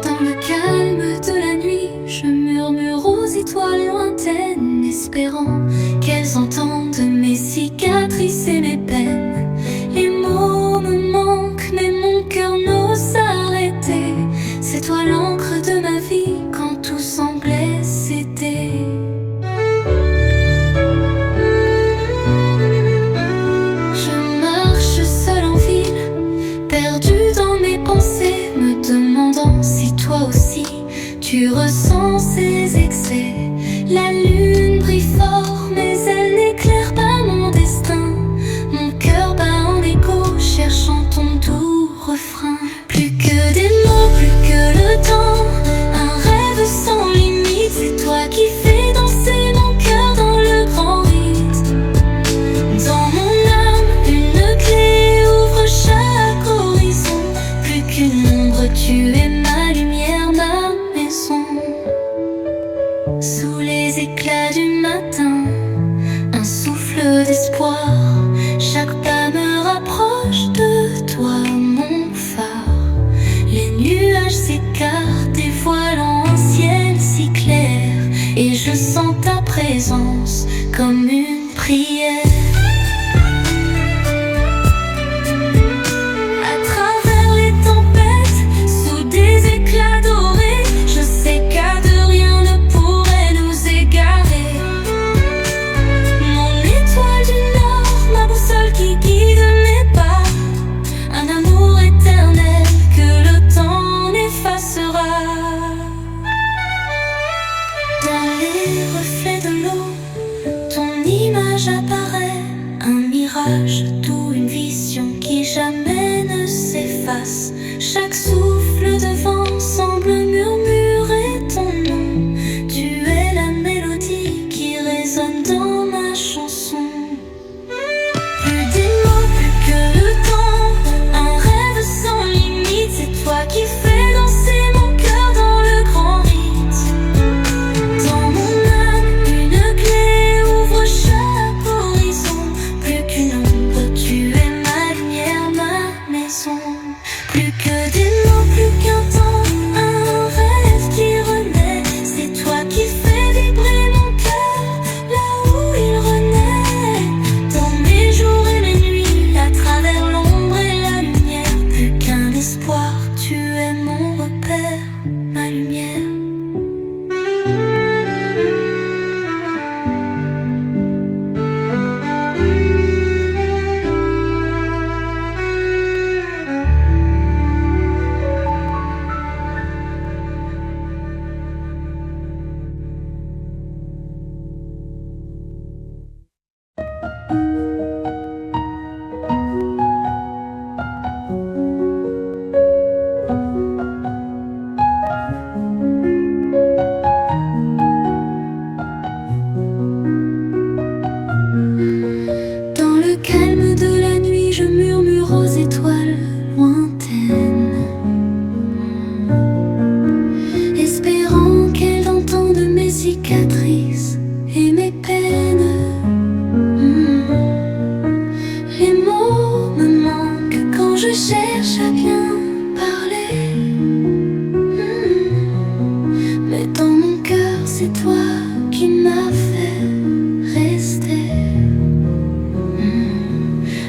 Dans le calme de la nuit, je murmure aux étoiles lointaines, espérant qu'elles entendent mes cicatrices et mes peines. Les mots me manquent, mais mon cœur n'ose s'arrêter. C'est toi l'encre de ma vie quand tout semblait céder. Je marche seule en ville, perdue dans mes pensées. qui fais danser mon cœur dans le grand rythme. Dans mon âme, une clé ouvre chaque horizon. Plus qu'une ombre, tu es ma lumière, ma maison. Plus que des mots, plus qu'un temps, un rêve qui renaît. C'est toi qui fais vibrer mon cœur là où il renaît. Dans mes jours et mes nuits, à travers l'ombre et la lumière. Plus qu'un espoir, tu es mon repère, ma lumière. Dans le calme de la nuit, je murmure aux étoiles lointaines, espérant qu'elles entendent mes cicatrices et mes peines. Les mots me manquent quand je cherche à bien parler. Mais dans mon cœur, c'est toi qui m'as fait rester.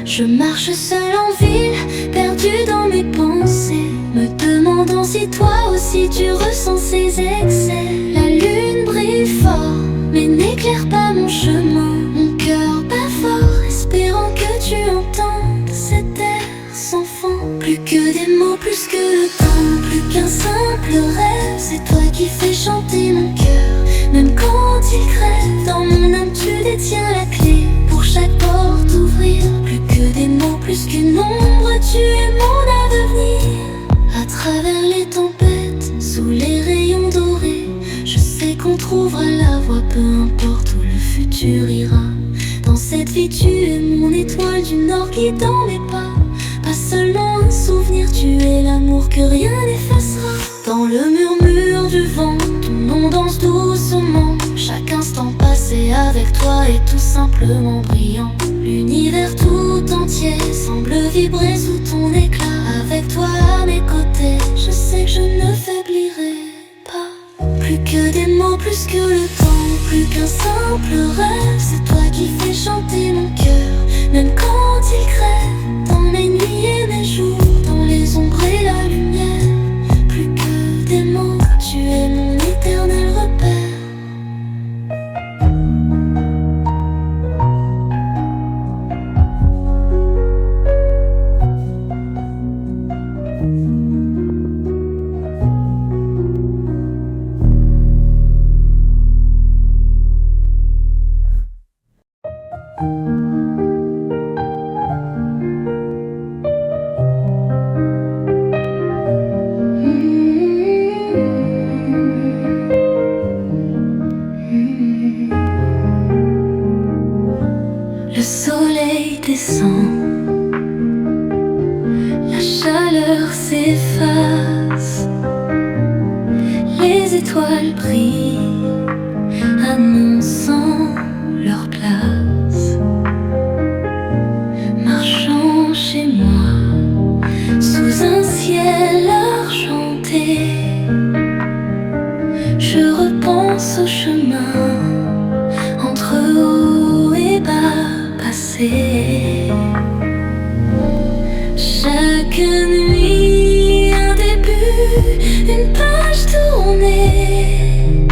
Je marche seule en ville, perdue dans mes pensées, me demandant si toi aussi tu ressens ces excès. La lune brille fort, mais n'éclaire pas mon chemin. Mon cœur bat fort, espérant que tu entendes cet air sans fond. Plus que des mots, plus que le temps, plus qu'un simple rêve. C'est toi qui fais chanter mon cœur, même quand il crève. Dans mon âme tu détiens la clé pour chaque porte ouvrir. Plus que des mots, plus qu'une ombre, tu es mon avenir. À travers les tempêtes, sous les rayons dorés, je sais qu'on trouvera la voie, peu importe où le futur ira. Dans cette vie tu es mon étoile du nord guidant mes pas. Pas seulement un souvenir, tu es l'amour que rien n'effacera. Dans le murmure du vent, ton nom danse doucement. Chaque instant passé avec toi est tout simplement brillant. L'univers tout entier semble vibrer sous ton éclat. Avec toi à mes côtés, je sais que je ne faiblirai pas. Plus que des mots, plus que le temps, plus qu'un simple rêve. C'est toi qui fais chanter mon cœur, même quand il crève. Dans mes nuits et mes jours, dans les ombres et la lumière. Plus que des mots, tu es mon éternel repère. Le soleil descend, la chaleur s'efface, les étoiles brillent, annonçant leur place. Marchant chez moi, sous un ciel argenté, je repense au chemin entre haut et bas. Chaque nuit, un début, une page tournée.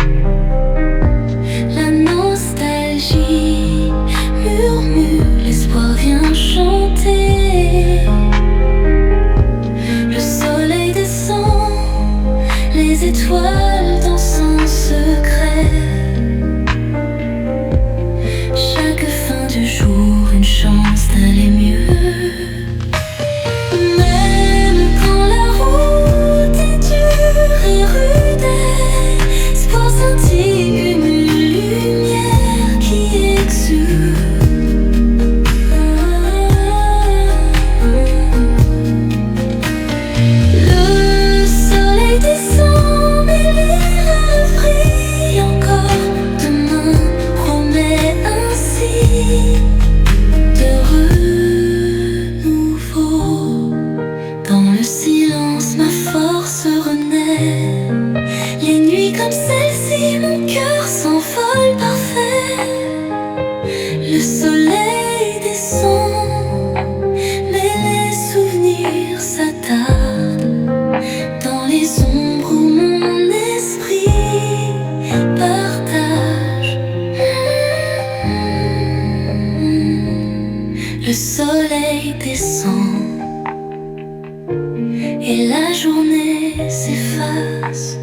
la journée s'efface.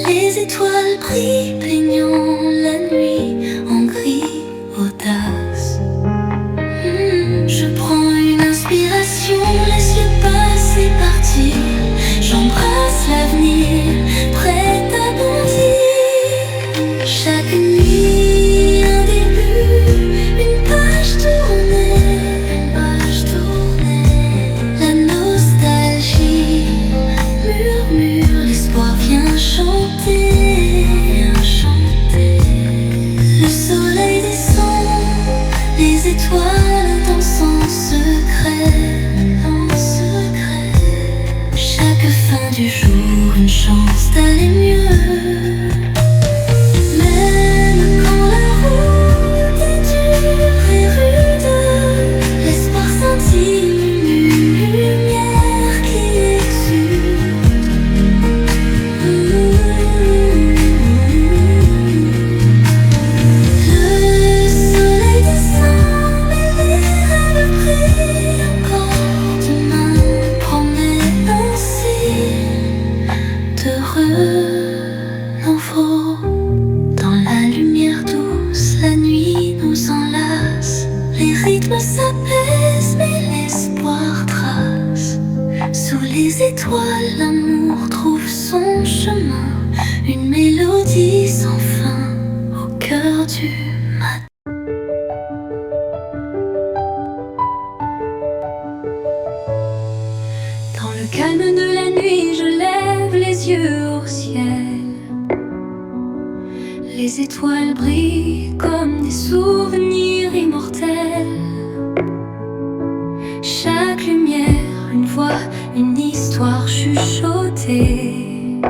Les étoiles brillent, peignant la nuit en gris audace. Je prends une inspiration, laisse le passé partir. J'embrasse l'avenir, prête à bondir. Chaque nuit, un début, une page tournée, La nostalgie murmure, l'espoir vient chanter, Le soleil descend, les étoiles dansent en secret, Chaque fin du jour, une chance d'aller mieux. Même quand la route est dure et rude, l'espoir scintille, une lumière qui exude. Le soleil descend, mais les rêves brillent encore. Demain promet ainsi d'heureux nouveaux. Dans la lumière douce, la nuit nous enlace. Les rythmes s'apaisent, mais l'espoir trace. Sous les étoiles, l'amour trouve son chemin. Une mélodie sans fin au cœur du matin. Dans le calme de la nuit, je lève les yeux au ciel. Les étoiles brillent comme des souvenirs immortels. Chaque lumière, une voix, une histoire chuchotée,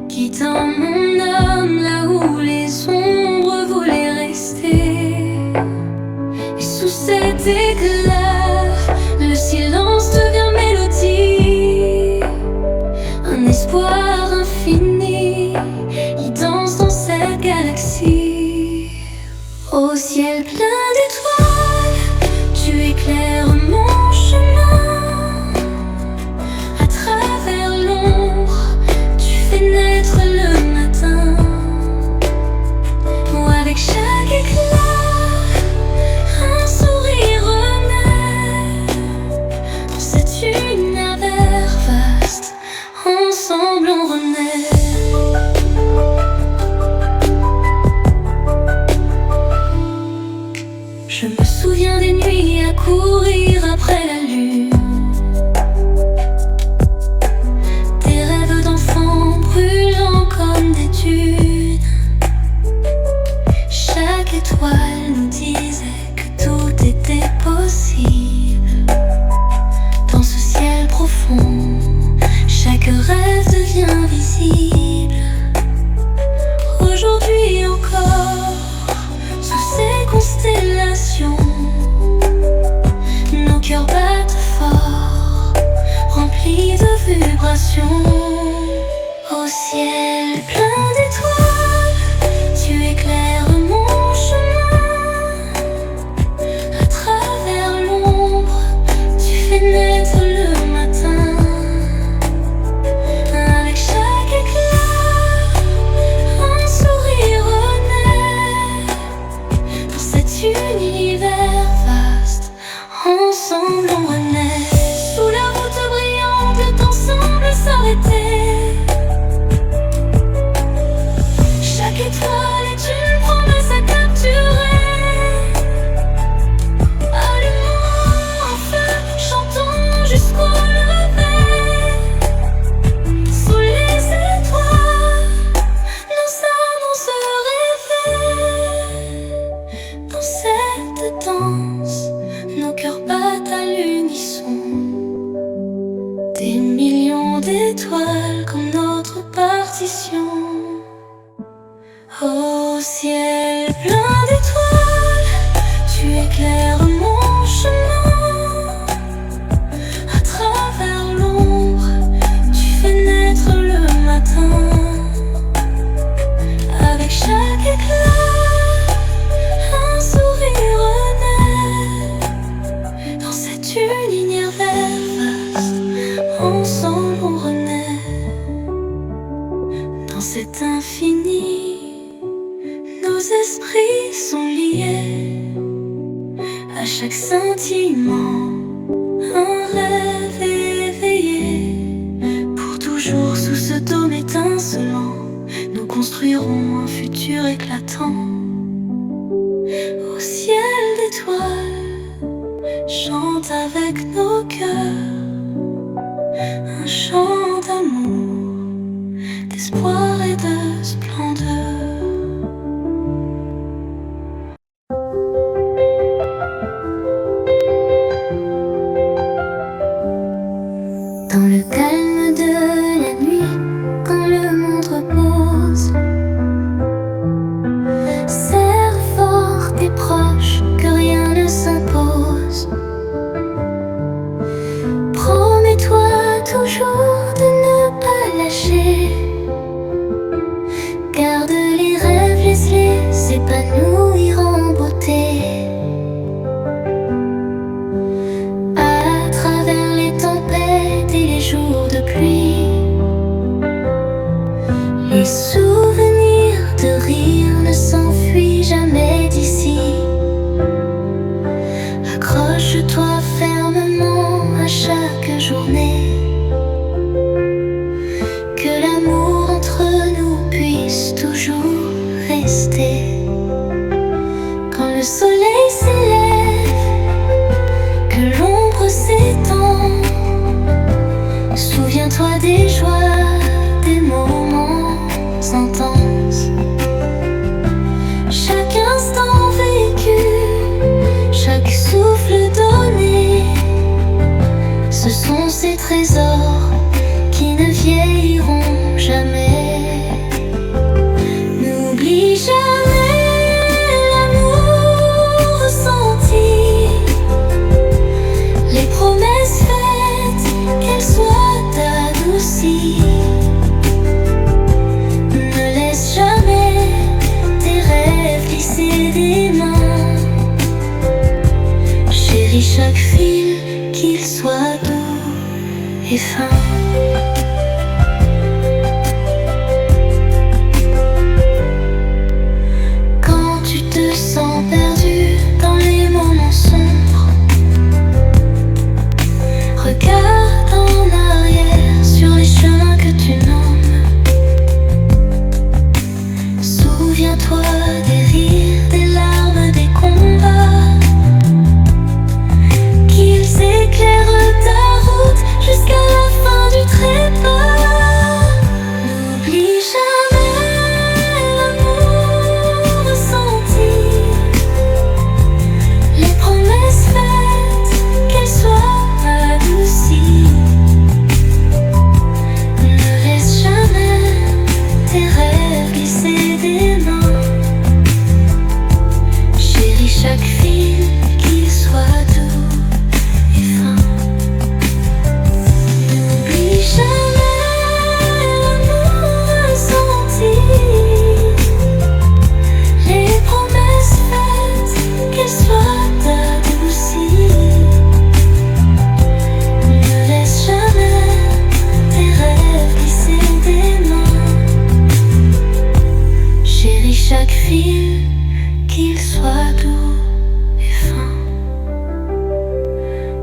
guidant mon âme là où les ombres voulaient rester. Et sous cet éclat, le silence devient mélodie. Un espoir infini qui danse dans cette galaxie. Au ciel plein d'étoiles, tu éclaires mon chemin. À travers l'ombre, tu fais naître le matin. Avec chaque éclat, un sourire renaît. Dans cet univers vaste, ensemble on renaît. Je me souviens des nuits à courir après la lune, des rêves d'enfants brûlant comme des dunes. Chaque étoile nous disait que tout était possible. Dans ce ciel profond, chaque rêve devient visible. Aujourd'hui encore, sous ces constellations, nos cœurs battent fort, remplis de vibrations. Au ciel plein d'étoiles, tu éclaires mon chemin. À travers l'ombre, tu fais naître le matin. Avec chaque éclat, un sourire renaît. Dans cet univers vaste, ensemble on renaît. Sous la route brillante, le temps semble s'arrêter. Chaque étoile est une promesse à capturer. Allumons un feu, chantons jusqu'au lever. Sous les étoiles, nos âmes vont se réveiller. Dans cette danse, nos cœurs battent à l'unisson. Des millions d'étoiles comme notre partition. Au ciel plein d'étoiles, tu éclaires mon chemin. À travers l'ombre, tu fais naître le matin. Avec chaque éclat, un sourire renaît. Dans cet univers vaste, futur éclatant. Au ciel d'étoiles, chante avec nos cœurs un chant d'amour, d'espoir et de splendeur. Dans le calme de la nuit, quand le monde repose, serre fort tes proches, que rien ne s'impose. Promets-toi toujours de ne pas lâcher. Garde les rêves, laisse-les s'épanouir en beauté. À travers les tempêtes et les jours de pluie, les souvenirs de rire ne s'enfuient jamais d'ici. Accroche-toi fermement à chaque journée, que l'amour entre nous puisse toujours rester. Quand le soleil s'élève, que l'ombre s'étend, souviens-toi des joies, des moments intenses. Chaque instant vécu, chaque souffle donné, ce sont ces trésors qui ne vieilliront jamais. N'oublie jamais l'amour ressenti, les promesses faites, qu'elles soient adoucies. Ne laisse jamais tes rêves glisser des mains. Chéris chaque fil, qu'il soit doux et fin. Quand tu te sens perdu dans les moments sombres, regarde en arrière sur les chemins que tu nommes. Souviens-toi des rires, des larmes, des combats, qu'ils éclairent ta route jusqu'à la fin du trépas. N'oublie jamais l'amour ressenti, les promesses faites, qu'elles soient adoucies. Ne laisse jamais tes rêves glisser des mains. Chéris chaque fil, qu'il soit doux et fin. N'oublie jamais l'amour ressenti, les promesses faites, qu'elles soient adoucies. Ne laisse jamais tes rêves glisser des mains. Chéris chaque fil, qu'il soit doux et fin.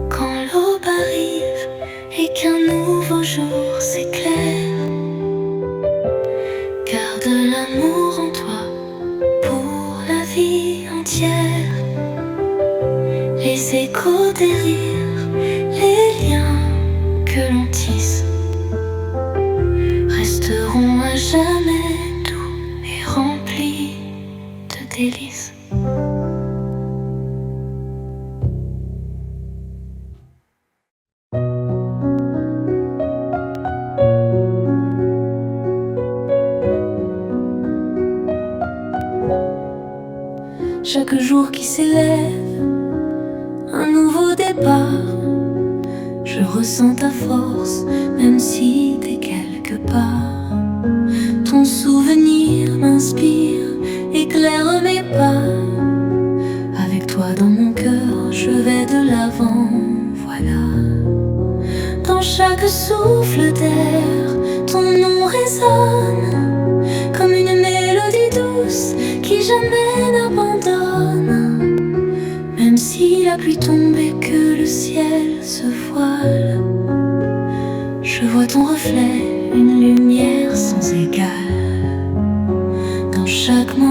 Quand l'aube arrive et qu'un nouveau jour s'éclaire, garde l'amour en toi pour la vie entière. Les échos des rires, les liens que l'on tisse, resteront à jamais doux et remplis de délices. Chaque jour qui s'élève, un nouveau départ. Je ressens ta force, même si t'es quelque part. Ton souvenir m'inspire, éclaire mes pas. Avec toi dans mon cœur, je vais de l'avant, voilà. Dans chaque souffle d'air, ton nom résonne comme une mélodie douce qui jamais n'abandonne. Même si la pluie tombe et que le ciel se voile, je vois ton reflet, une lumière sans égale. Dans chaque moment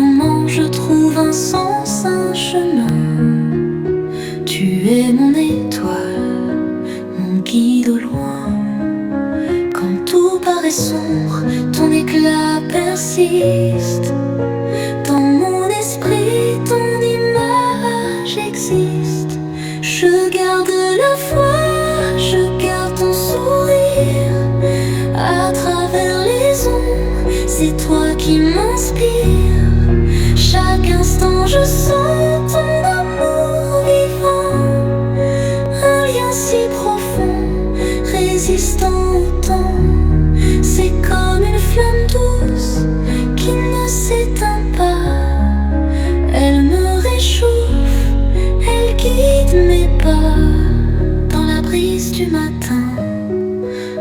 sens, un chemin. Tu es mon étoile, mon guide au loin. Quand tout paraît sombre, ton éclat persiste. Dans mon esprit, ton image existe. Je garde la foi, je garde ton sourire. À travers les ombres, c'est toi qui m'inspire. Chaque instant je sens ton amour vivant. Un lien si profond, résistant au temps. C'est comme une flamme douce qui ne s'éteint pas. Elle me réchauffe, elle guide mes pas. Dans la brise du matin,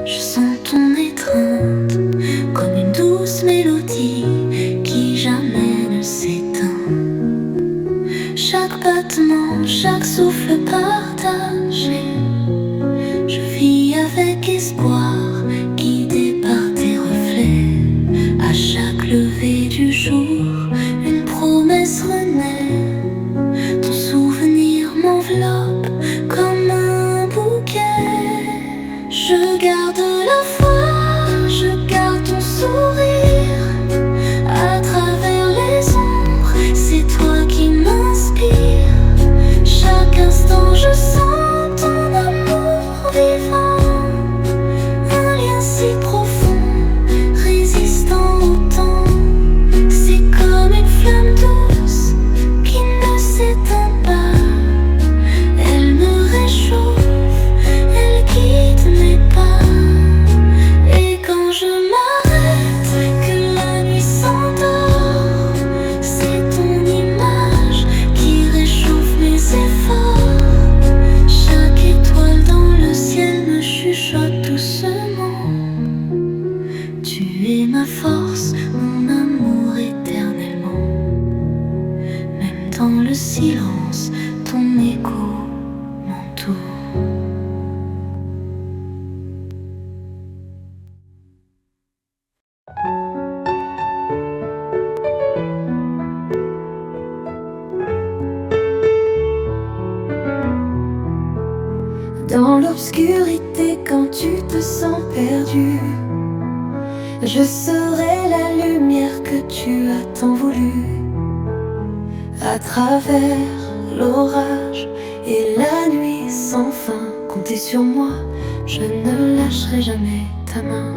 je sens ton étreinte, comme une douce mélodie qui jamais ne s'éteint. Chaque battement, chaque souffle partagé, je vis avec espoir, guidé par tes reflets. À chaque lever du jour, une promesse renaît. Ton souvenir m'enveloppe comme un bouquet. Je garde la foi, je garde ton sourire. À travers les ombres, c'est toi qui m'inspire. Chaque instant je sens ton amour vivant. Un lien si profond, résistant au temps. C'est comme une flamme douce qui ne s'éteint pas. Elle me réchauffe, elle guide mes pas. Et quand je m'arrête, que la nuit s'endort, c'est ton image qui réchauffe mes efforts. Chaque étoile dans le ciel me chuchote doucement. Tu es ma force, mon amour éternellement. Même dans le silence, ton écho m'entoure. Dans l'obscurité, quand tu te sens perdu, je serai la lumière que tu as tant voulu. À travers l'orage et la nuit sans fin, comptez sur moi, je ne lâcherai jamais ta main.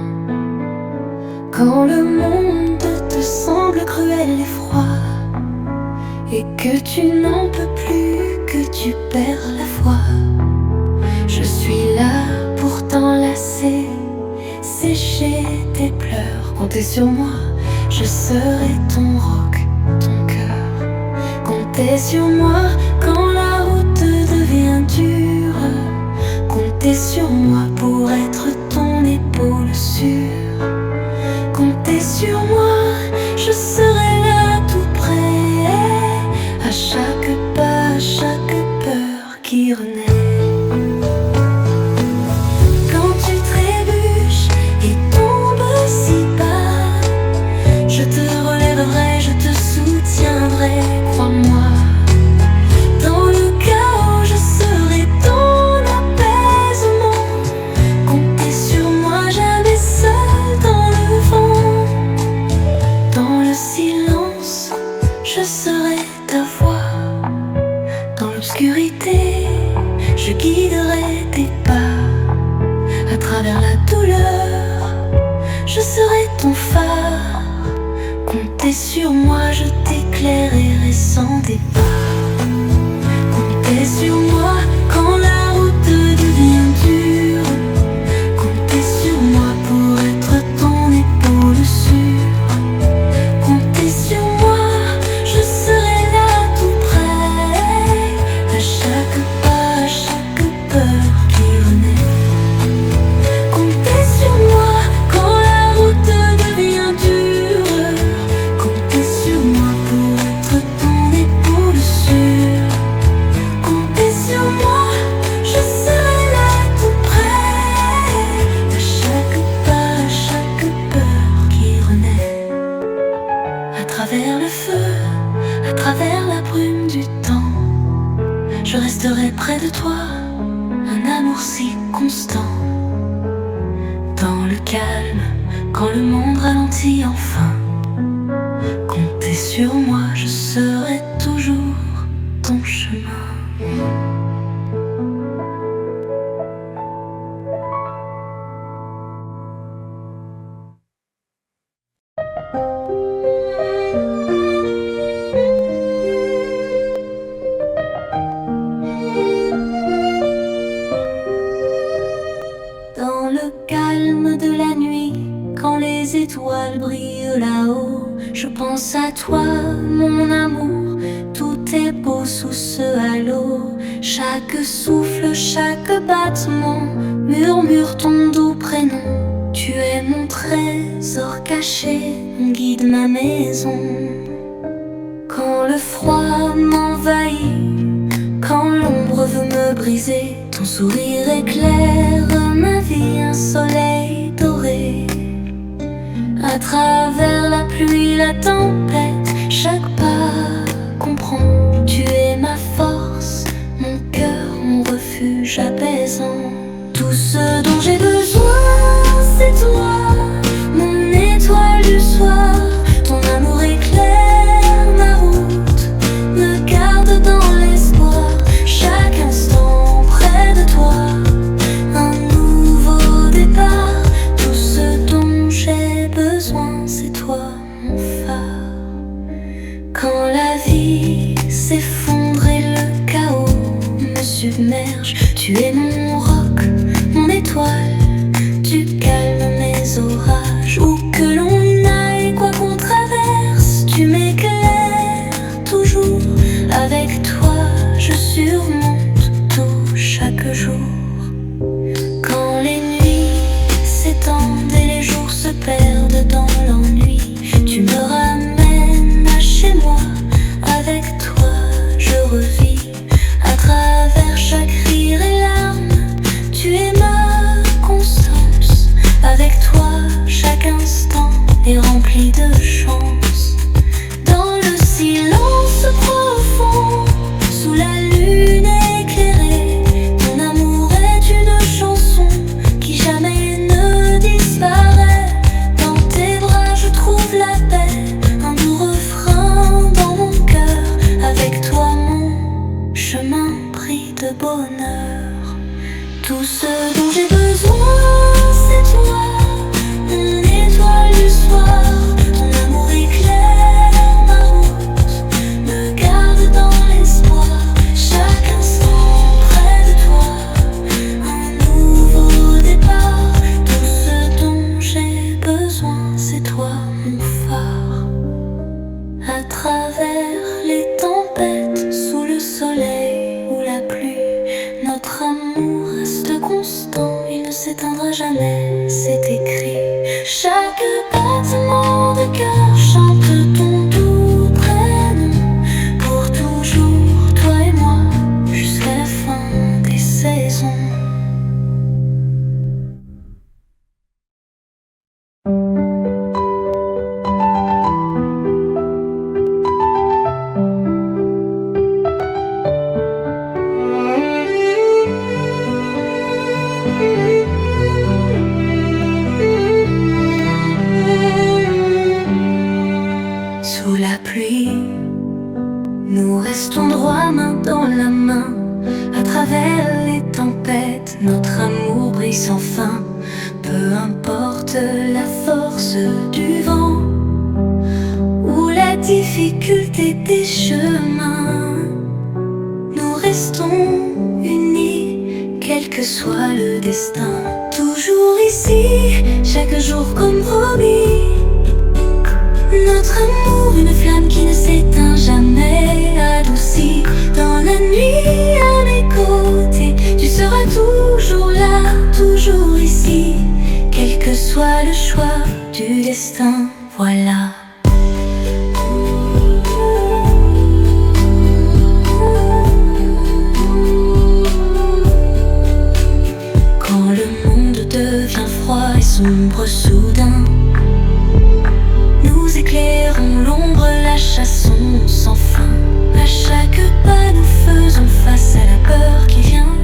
Quand le monde te semble cruel et froid, et que tu n'en peux plus, que tu perds la foi, je suis là pour t'enlacer, sécher tes pleurs. Comptez sur moi, je serai ton roc, ton cœur. Comptez sur moi quand la route devient dure. Comptez sur moi pour être ton épaule sûre. Comptez sur moi, je serai là tout près. À chaque pas, à chaque peur qui renaît. Crois-moi, dans le chaos, je serai ton apaisement. Comptez sur moi, jamais seul dans le vent. Dans le silence, je serai ta voix. Dans l'obscurité, je guiderai tes pas. À travers la douleur, je serai ton phare. Comptez sur moi, je t'éclairerai sans départ. Comptez sur moi quand la route devient dure. Comptez sur moi pour être ton épaule sûre. Comptez sur moi, je serai là tout près. À chaque pas, à chaque peur qui renaît. Comptez sur moi quand la route devient dure. Comptez sur moi pour être ton épaule sûre. calme, quand le monde ralentit enfin. Comptez sur moi, je serai toujours ton chemin. Dans le calme de la nuit, quand les étoiles brillent là-haut, je pense à toi, mon amour. Tout est beau sous ce halo. Chaque souffle, chaque battement murmure ton doux prénom. Tu es mon trésor caché, mon guide, ma maison. Quand le froid m'envahit, quand l'ombre veut me briser, ton sourire éclaire ma vie, un soleil doré. À travers la pluie, la tempête, chaque pas comprend. Tu es ma force, mon cœur, mon refuge apaisant. Tout ce dont j'ai besoin, c'est toi, mon étoile du soir. Ton amour éclaire ma route, me garde dans l'espoir. Chaque instant près de toi, un nouveau départ. Tout ce dont j'ai besoin, c'est toi, mon phare. Quand la vie s'effondre et le chaos me submerge, tu es mon roc, mon étoile, tu calmes mes orages. Où que l'on aille, quoi qu'on traverse, tu m'éclaires toujours. Avec toi, je surmonte tout chaque jour. Quand les nuits s'étendent et les jours se perdent dans l'ennui, tu me ramènes à chez moi. Avec toi, je revis. À travers chaque rire et larme, tu es ma constance. Avec toi, chaque instant est rempli de chance. Dans le silence profond, sous la lune éclairée, ton amour est une chanson qui jamais ne disparaît. Dans tes bras je trouve la paix, un doux refrain dans mon cœur. Avec toi mon chemin pris de bonheur. Tout ce dont j'ai besoin, c'est toi, mon étoile du soir. Ton amour éclaire ma route, me garde dans l'espoir. Chaque instant près de toi, un nouveau départ. Tout ce dont j'ai besoin, c'est toi, mon phare. À travers les tempêtes, sous le soleil ou la pluie, notre amour reste constant, il ne s'éteindra jamais, c'est écrit. Chaque battement de cœur chante ton doux prénom. Pour toujours, toi et moi, jusqu'à la fin des saisons. Sous la pluie, nous restons droits main dans la main. À travers les tempêtes, notre amour brille sans fin. Peu importe la force du vent ou la difficulté des chemins, nous restons unis, quel que soit le destin. Toujours ici, chaque jour comme promis. Notre amour, une flamme qui ne s'éteint jamais, adoucie dans la nuit à mes côtés. Tu seras toujours là, toujours ici, quel que soit le choix du destin. Voilà. Quand le monde devient froid et sombre soudain, nous éclairons l'ombre, la chassons sans fin. À chaque pas nous faisons face à la peur qui vient.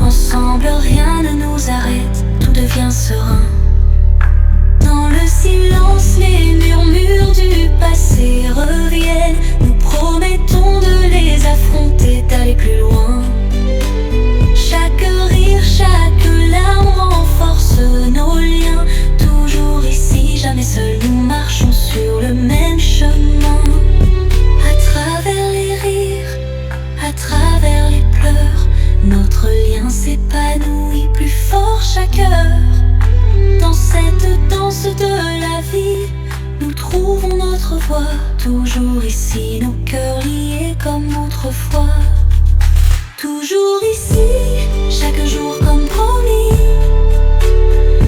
Ensemble rien ne nous arrête, tout devient serein. notre voix. Toujours ici, nos cœurs liés comme autrefois. Toujours ici, chaque jour comme promis.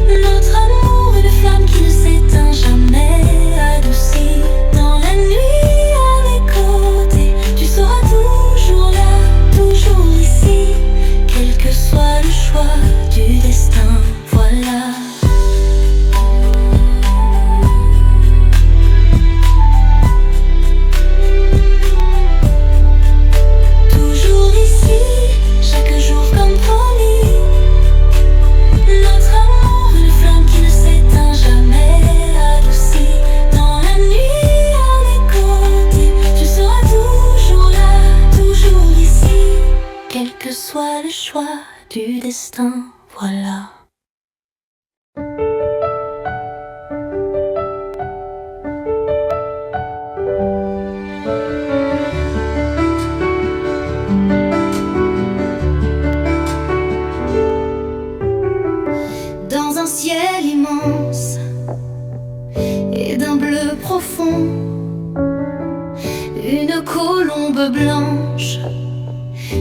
Notre amour, une flamme qui ne s'éteint jamais, adoucie. Dans la nuit à mes côtés, tu seras toujours là, toujours ici. Quel que soit le choix du destin, voilà. Toujours ici, chaque jour comme promis. Notre amour, une flamme qui ne s'éteint jamais, adoucie. Dans la nuit à mes côtés, tu seras toujours là, toujours ici. Quel que soit le choix du destin, voilà. Dans un ciel immense et d'un bleu profond, une colombe blanche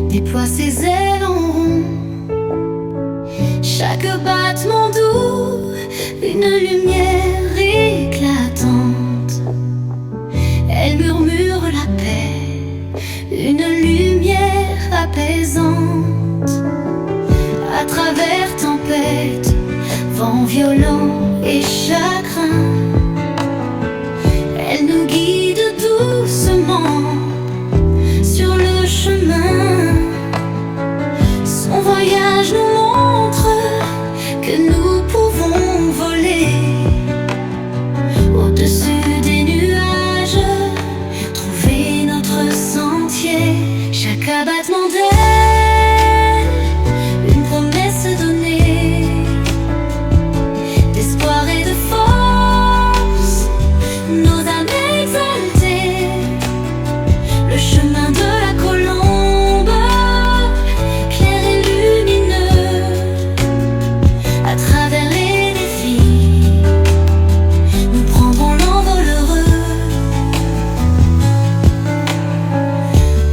déploie ses ailes en rond. Chaque battement doux, une lumière éclatante. Elle murmure la paix, une lumière apaisante. À travers tempêtes, vent violent et chagrin, elle nous guide doucement sur le chemin. Son voyage nous montre que nous pouvons voler au-dessus des nuages, trouver notre sentier. Chaque abattement d'aile, une promesse donnée, d'espoir et de force, nos âmes exaltées. Le chemin de la colombe, clair et lumineux, à travers les défis, nous prendrons l'envol heureux.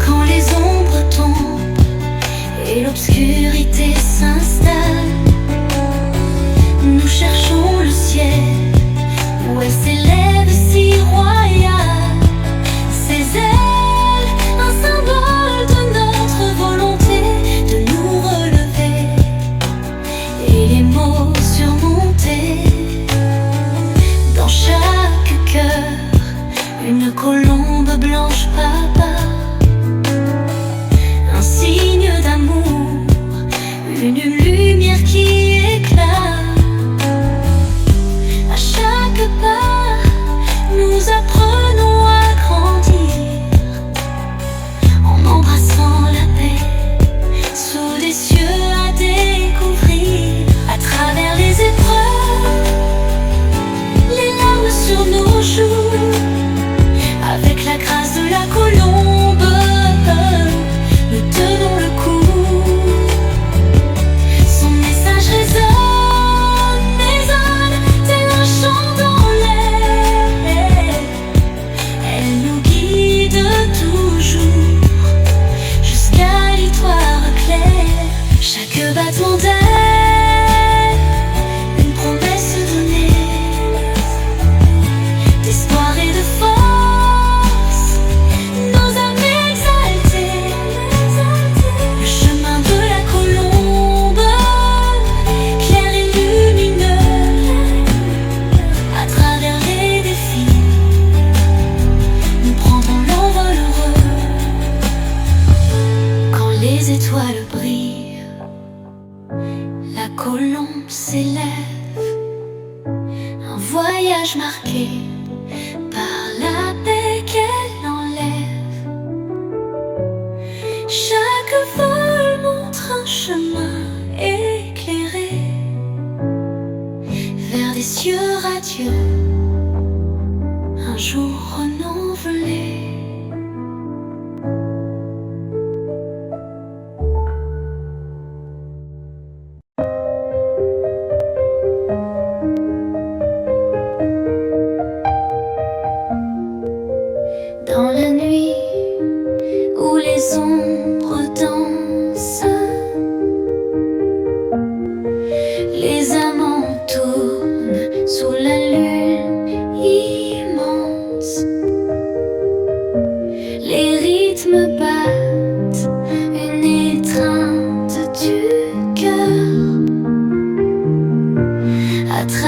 Quand les ombres tombent et l'obscurité s'installe, nous cherchons le ciel où elle s'élève si royale. Ses ailes, un symbole de notre volonté de nous relever, et les mots surmontés. Dans chaque cœur, une colombe blanche papa, un signe d'amour, une lumière qui éclate. À chaque pas, nous apprenons à grandir, en embrassant la paix, sous des cieux à découvrir. À travers les épreuves, les larmes sur nos joues, avec la grâce de la colombe, nous tenons le coup. Son message résonne tel un chant dans l'air. Elle nous guide toujours jusqu'à l'histoire claire. Chaque battement d'aile, une promesse donnée, d'espoir et de force, nos âmes exaltées. Le chemin de la colombe, clair et lumineux, à travers les défis, nous prendrons l'envol heureux. Quand les étoiles brillent, la colombe s'élève, un voyage marqué par la paix qu'elle enlève. Chaque vol montre un chemin éclairé vers des cieux radieux, un jour renouvelé.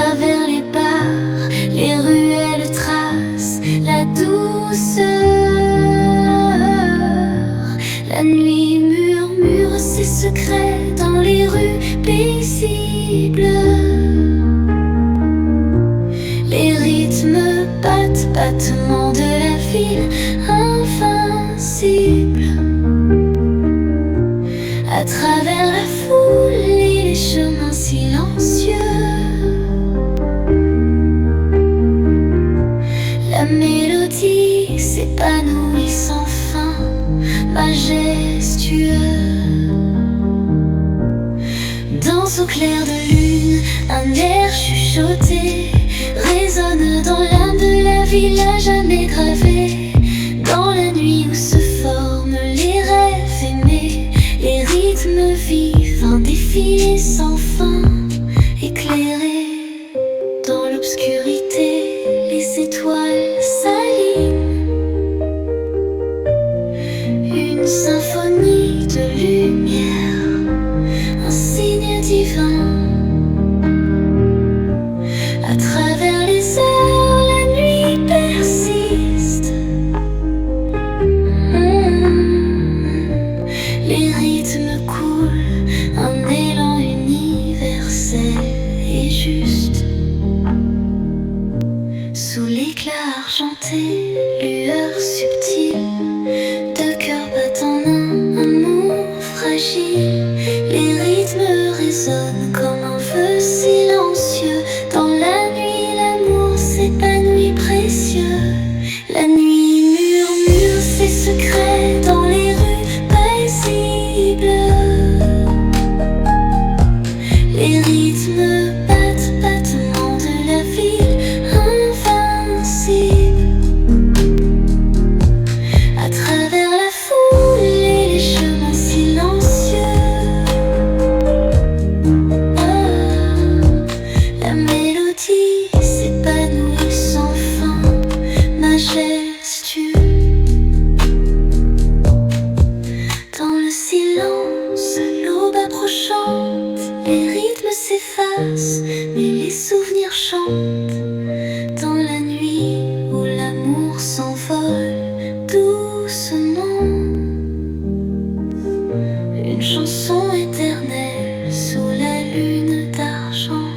travers les bars, les ruelles tracent la douceur. La nuit murmure ses secrets dans les rues paisibles. Les rythmes battent, battements de la ville invincible. À travers la foule et les chemins silencieux, la mélodie s'épanouit sans fin, majestueux. Danse au clair de lune, un air chuchoté résonne dans l'âme de la ville à jamais gravée. Dans la nuit où se forment les rêves aimés, les rythmes vivent, un défilé sans fin, éclairé dans l'obscurité, les étoiles s'alignent. Une symphonie de lumière, un signe divin. À travers les heures, la nuit persiste. Les rythmes coulent, un élan universel et juste. Sous l'éclat argenté, lueur subtile, deux cœurs battent en un amour fragile. Les rythmes résonnent comme un feu silencieux. Dans la nuit, l'amour s'épanouit précieux. La nuit murmure ses secrets dans les rues paisibles. Les rythmes battent, battements de la ville invincible. À travers la foule et les chemins silencieux, la mélodie s'épanouit sans fin, majestueux. Dans le silence, l'aube approchante, les rythmes s'effacent, mais les souvenirs chantent. Dans la nuit où l'amour s'envole doucement, une chanson éternelle sous la lune d'argent.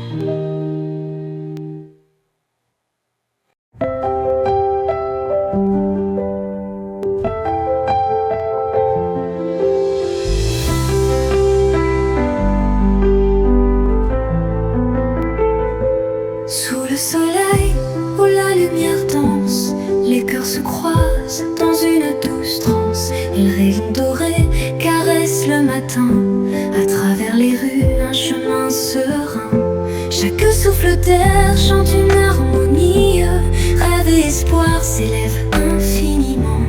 Sous le soleil où la lumière danse, les cœurs se croisent dans une douce transe. Et le rayon doré caresse le matin. À travers les rues, un chemin serein. Chaque souffle d'air chante une harmonie. Rêve et espoir s'élèvent infiniment.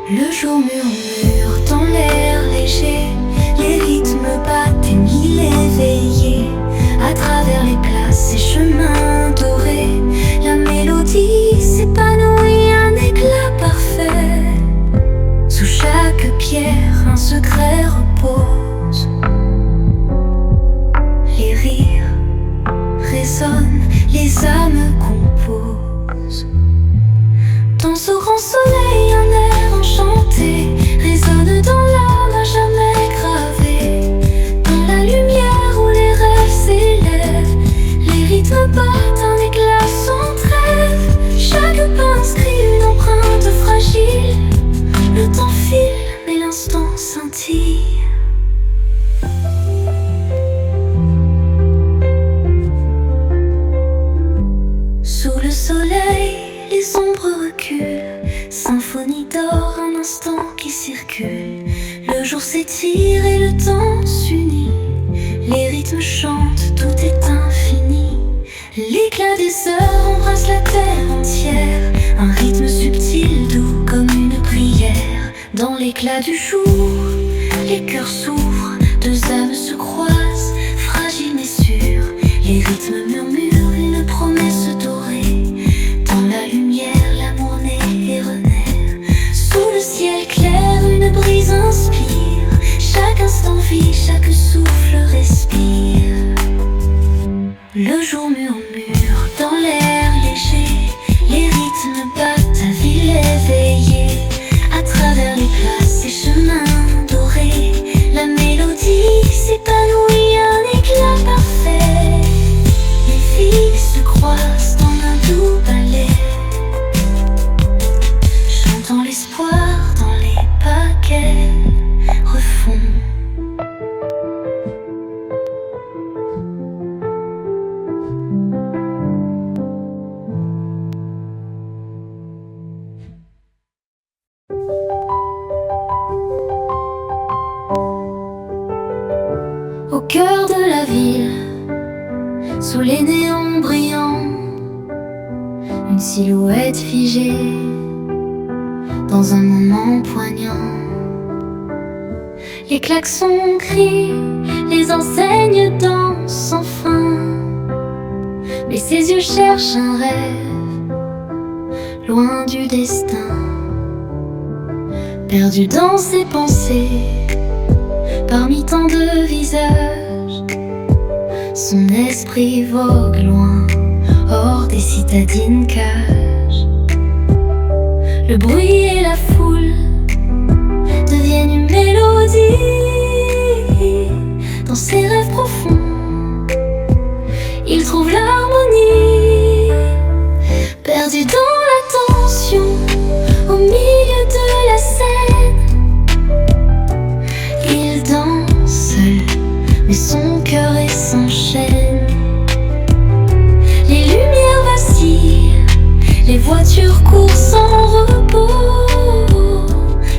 Le jour murmure dans l'air léger, les rythmes battent et mille éveillés. À travers les places et chemins dorés, la mélodie s'épanouit, un éclat parfait. Sous chaque pierre, un secret repose. Les rires résonnent, les âmes composent. Dans ce grand soleil, un air enchanté résonne dans l'âme à jamais gravée. Dans la lumière où les rêves s'élèvent, les rythmes battent, un éclat sans trêve. Chaque pas inscrit une empreinte fragile. Le temps file, mais l'instant scintille. Sous le soleil, les ombres reculent. Symphonie d'or, un instant qui circule. Le jour s'étire et le temps s'unit. Les rythmes chantent, tout est infini. L'éclat des heures embrasse la terre entière. Un rythme subtil, doux comme une prière. Dans l'éclat du jour, les cœurs s'ouvrent. Deux âmes se croisent, fragiles mais sûres. Les rythmes murmurent une promesse dorée. Dans la lumière, l'amour naît et renaît. Sous le ciel clair, une brise inspire. Chaque instant vit, chaque souffle respire. Le jour murmure dans l'air léger, les rythmes battent, ta ville éveillée. À travers les places et chemins dorés, la mélodie s'épanouit, un éclat parfait. Les villes se croisent dans un doux ballet, chantant l'espoir dans les pas qu'elles refont. Au cœur de la ville, sous les néons brillants, une silhouette figée dans un moment poignant. Les klaxons crient, les enseignes dansent sans fin, mais ses yeux cherchent un rêve, loin du destin. Perdu dans ses pensées, parmi tant de visages, son esprit vogue loin, hors des citadines cages. Le bruit et la foule deviennent une mélodie dans ses rêves profonds. Il trouve l'harmonie, perdu dans la tension, au milieu de la scène. Il danse seul, mais son cœur s'enchaîne. Les lumières vacillent, les voitures courent sans repos.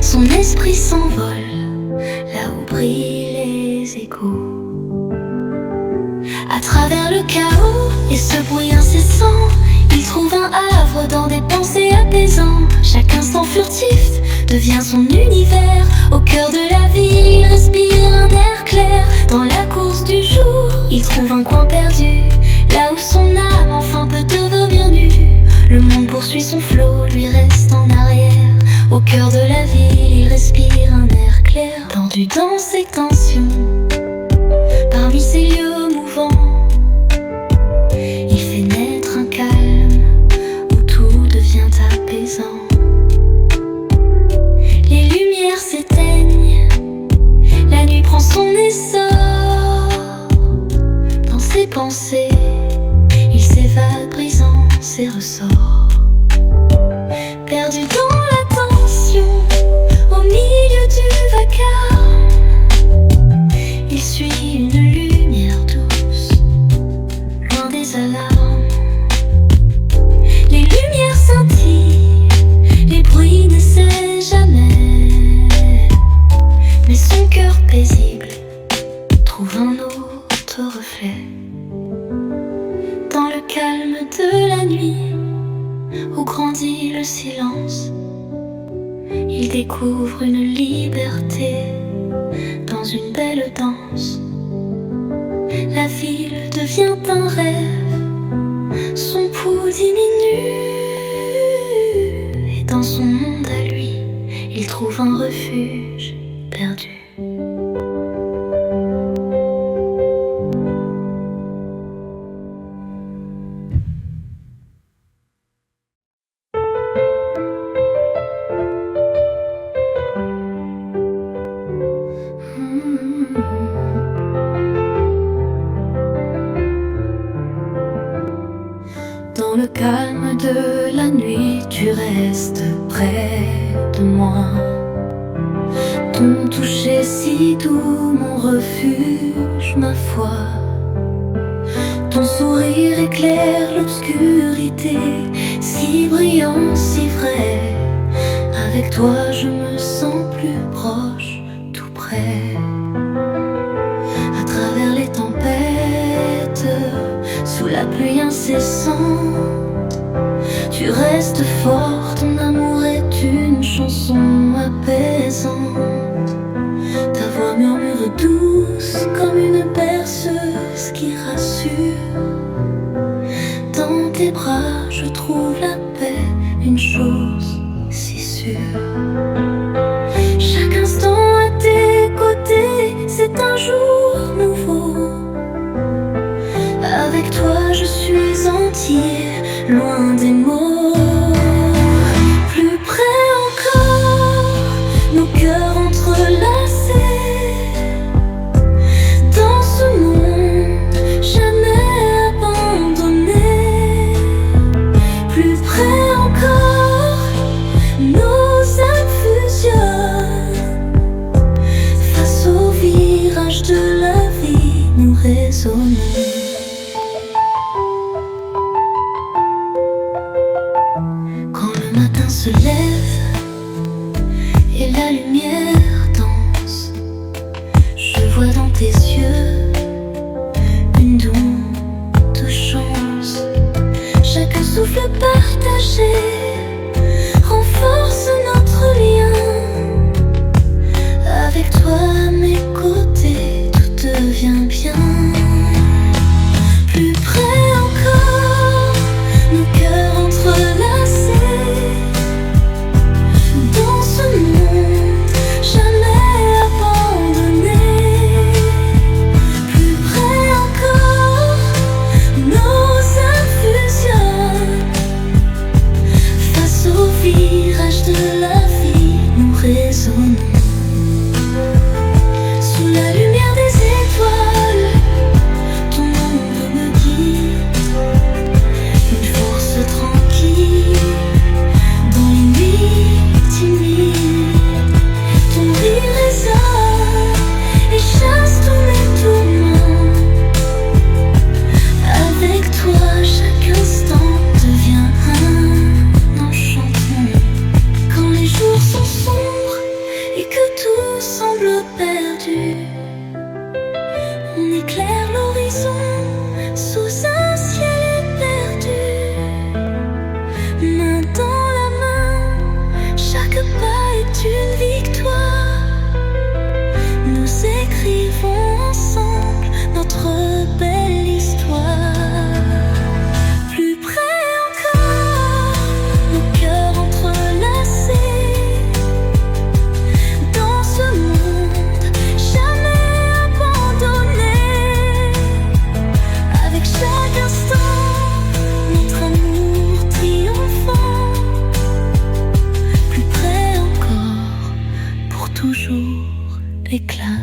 Son esprit s'envole, là où brillent les échos. À travers le chaos et ce bruit incessant, il trouve un havre dans des pensées apaisantes. Chaque instant furtif devient son univers. Au cœur de la ville, il respire un air clair. Dans la course du jour, il trouve un coin perdu, là où son âme enfin peut devenir nue. Le monde poursuit son flot, lui reste en arrière. Au cœur de la ville, il respire un air clair. Tendu dans ses tensions, parmi ces lieux mouvants, il fait naître un calme où tout devient apaisant. Les lumières s'éteignent, la nuit prend son essor. Dans ses pensées, il s'évade brisant ses ressorts. Perdu dans la tension, au milieu du vacarme, il suit une lumière douce, loin des alarmes. Les lumières scintillent, les bruits ne cessent jamais, mais son cœur paisible trouve un autre reflet. Dans le calme de la nuit, où grandit le silence, il découvre une liberté dans une belle danse. La ville devient un rêve, son pouls diminue, et dans son monde à lui, il trouve un refuge perdu. Dans le calme de la nuit, tu restes près de moi. Ton toucher si doux, mon refuge, ma foi. Ton sourire éclaire l'obscurité, si brillant, si vrai. Avec toi, je me sens plus proche, tout près. À travers les tempêtes, sous la pluie incessante, tu restes fort, ton amour est une chanson apaisante. Ta voix murmure douce comme une berceuse qui rassure. Dans tes bras je trouve la paix, une chose si sûre. Chaque instant à tes côtés, c'est un jour nouveau. Avec toi je suis entier, loin des mots. Plus près encore, nos cœurs entrelacés. Dans ce monde, jamais abandonné. Plus près encore, nos âmes fusionnent. Face au virage de la vie, nous résonnons. Quand le matin se lève et la lumière danse, je vois dans tes yeux une douce chance. Chaque souffle partagé renforce notre lien. Avec toi à mes côtés, tout devient bien. Plus près encore, nos cœurs entrelacés. Dans ce monde, jamais abandonné. Plus près encore, nos âmes fusionnent. Face au virage de la vie, nous résonnons. Sous la lumière des étoiles, ton ombre me guide. Une force tranquille dans les nuits timides. Ton rire résonne et chasse tous mes tourments. Avec toi, chaque instant devient un enchantement. Quand les jours sont sombres et que tout semble perdu, on éclaire l'horizon sous un ciel éperdu. Main dans la main, chaque pas est une victoire. Nous écrivons ensemble notre belle histoire. Plus près encore, nos cœurs entrelacés. Dans ce monde, jamais abandonné. Avec chaque instant, notre amour triomphant. Plus près encore, pour toujours, éclat.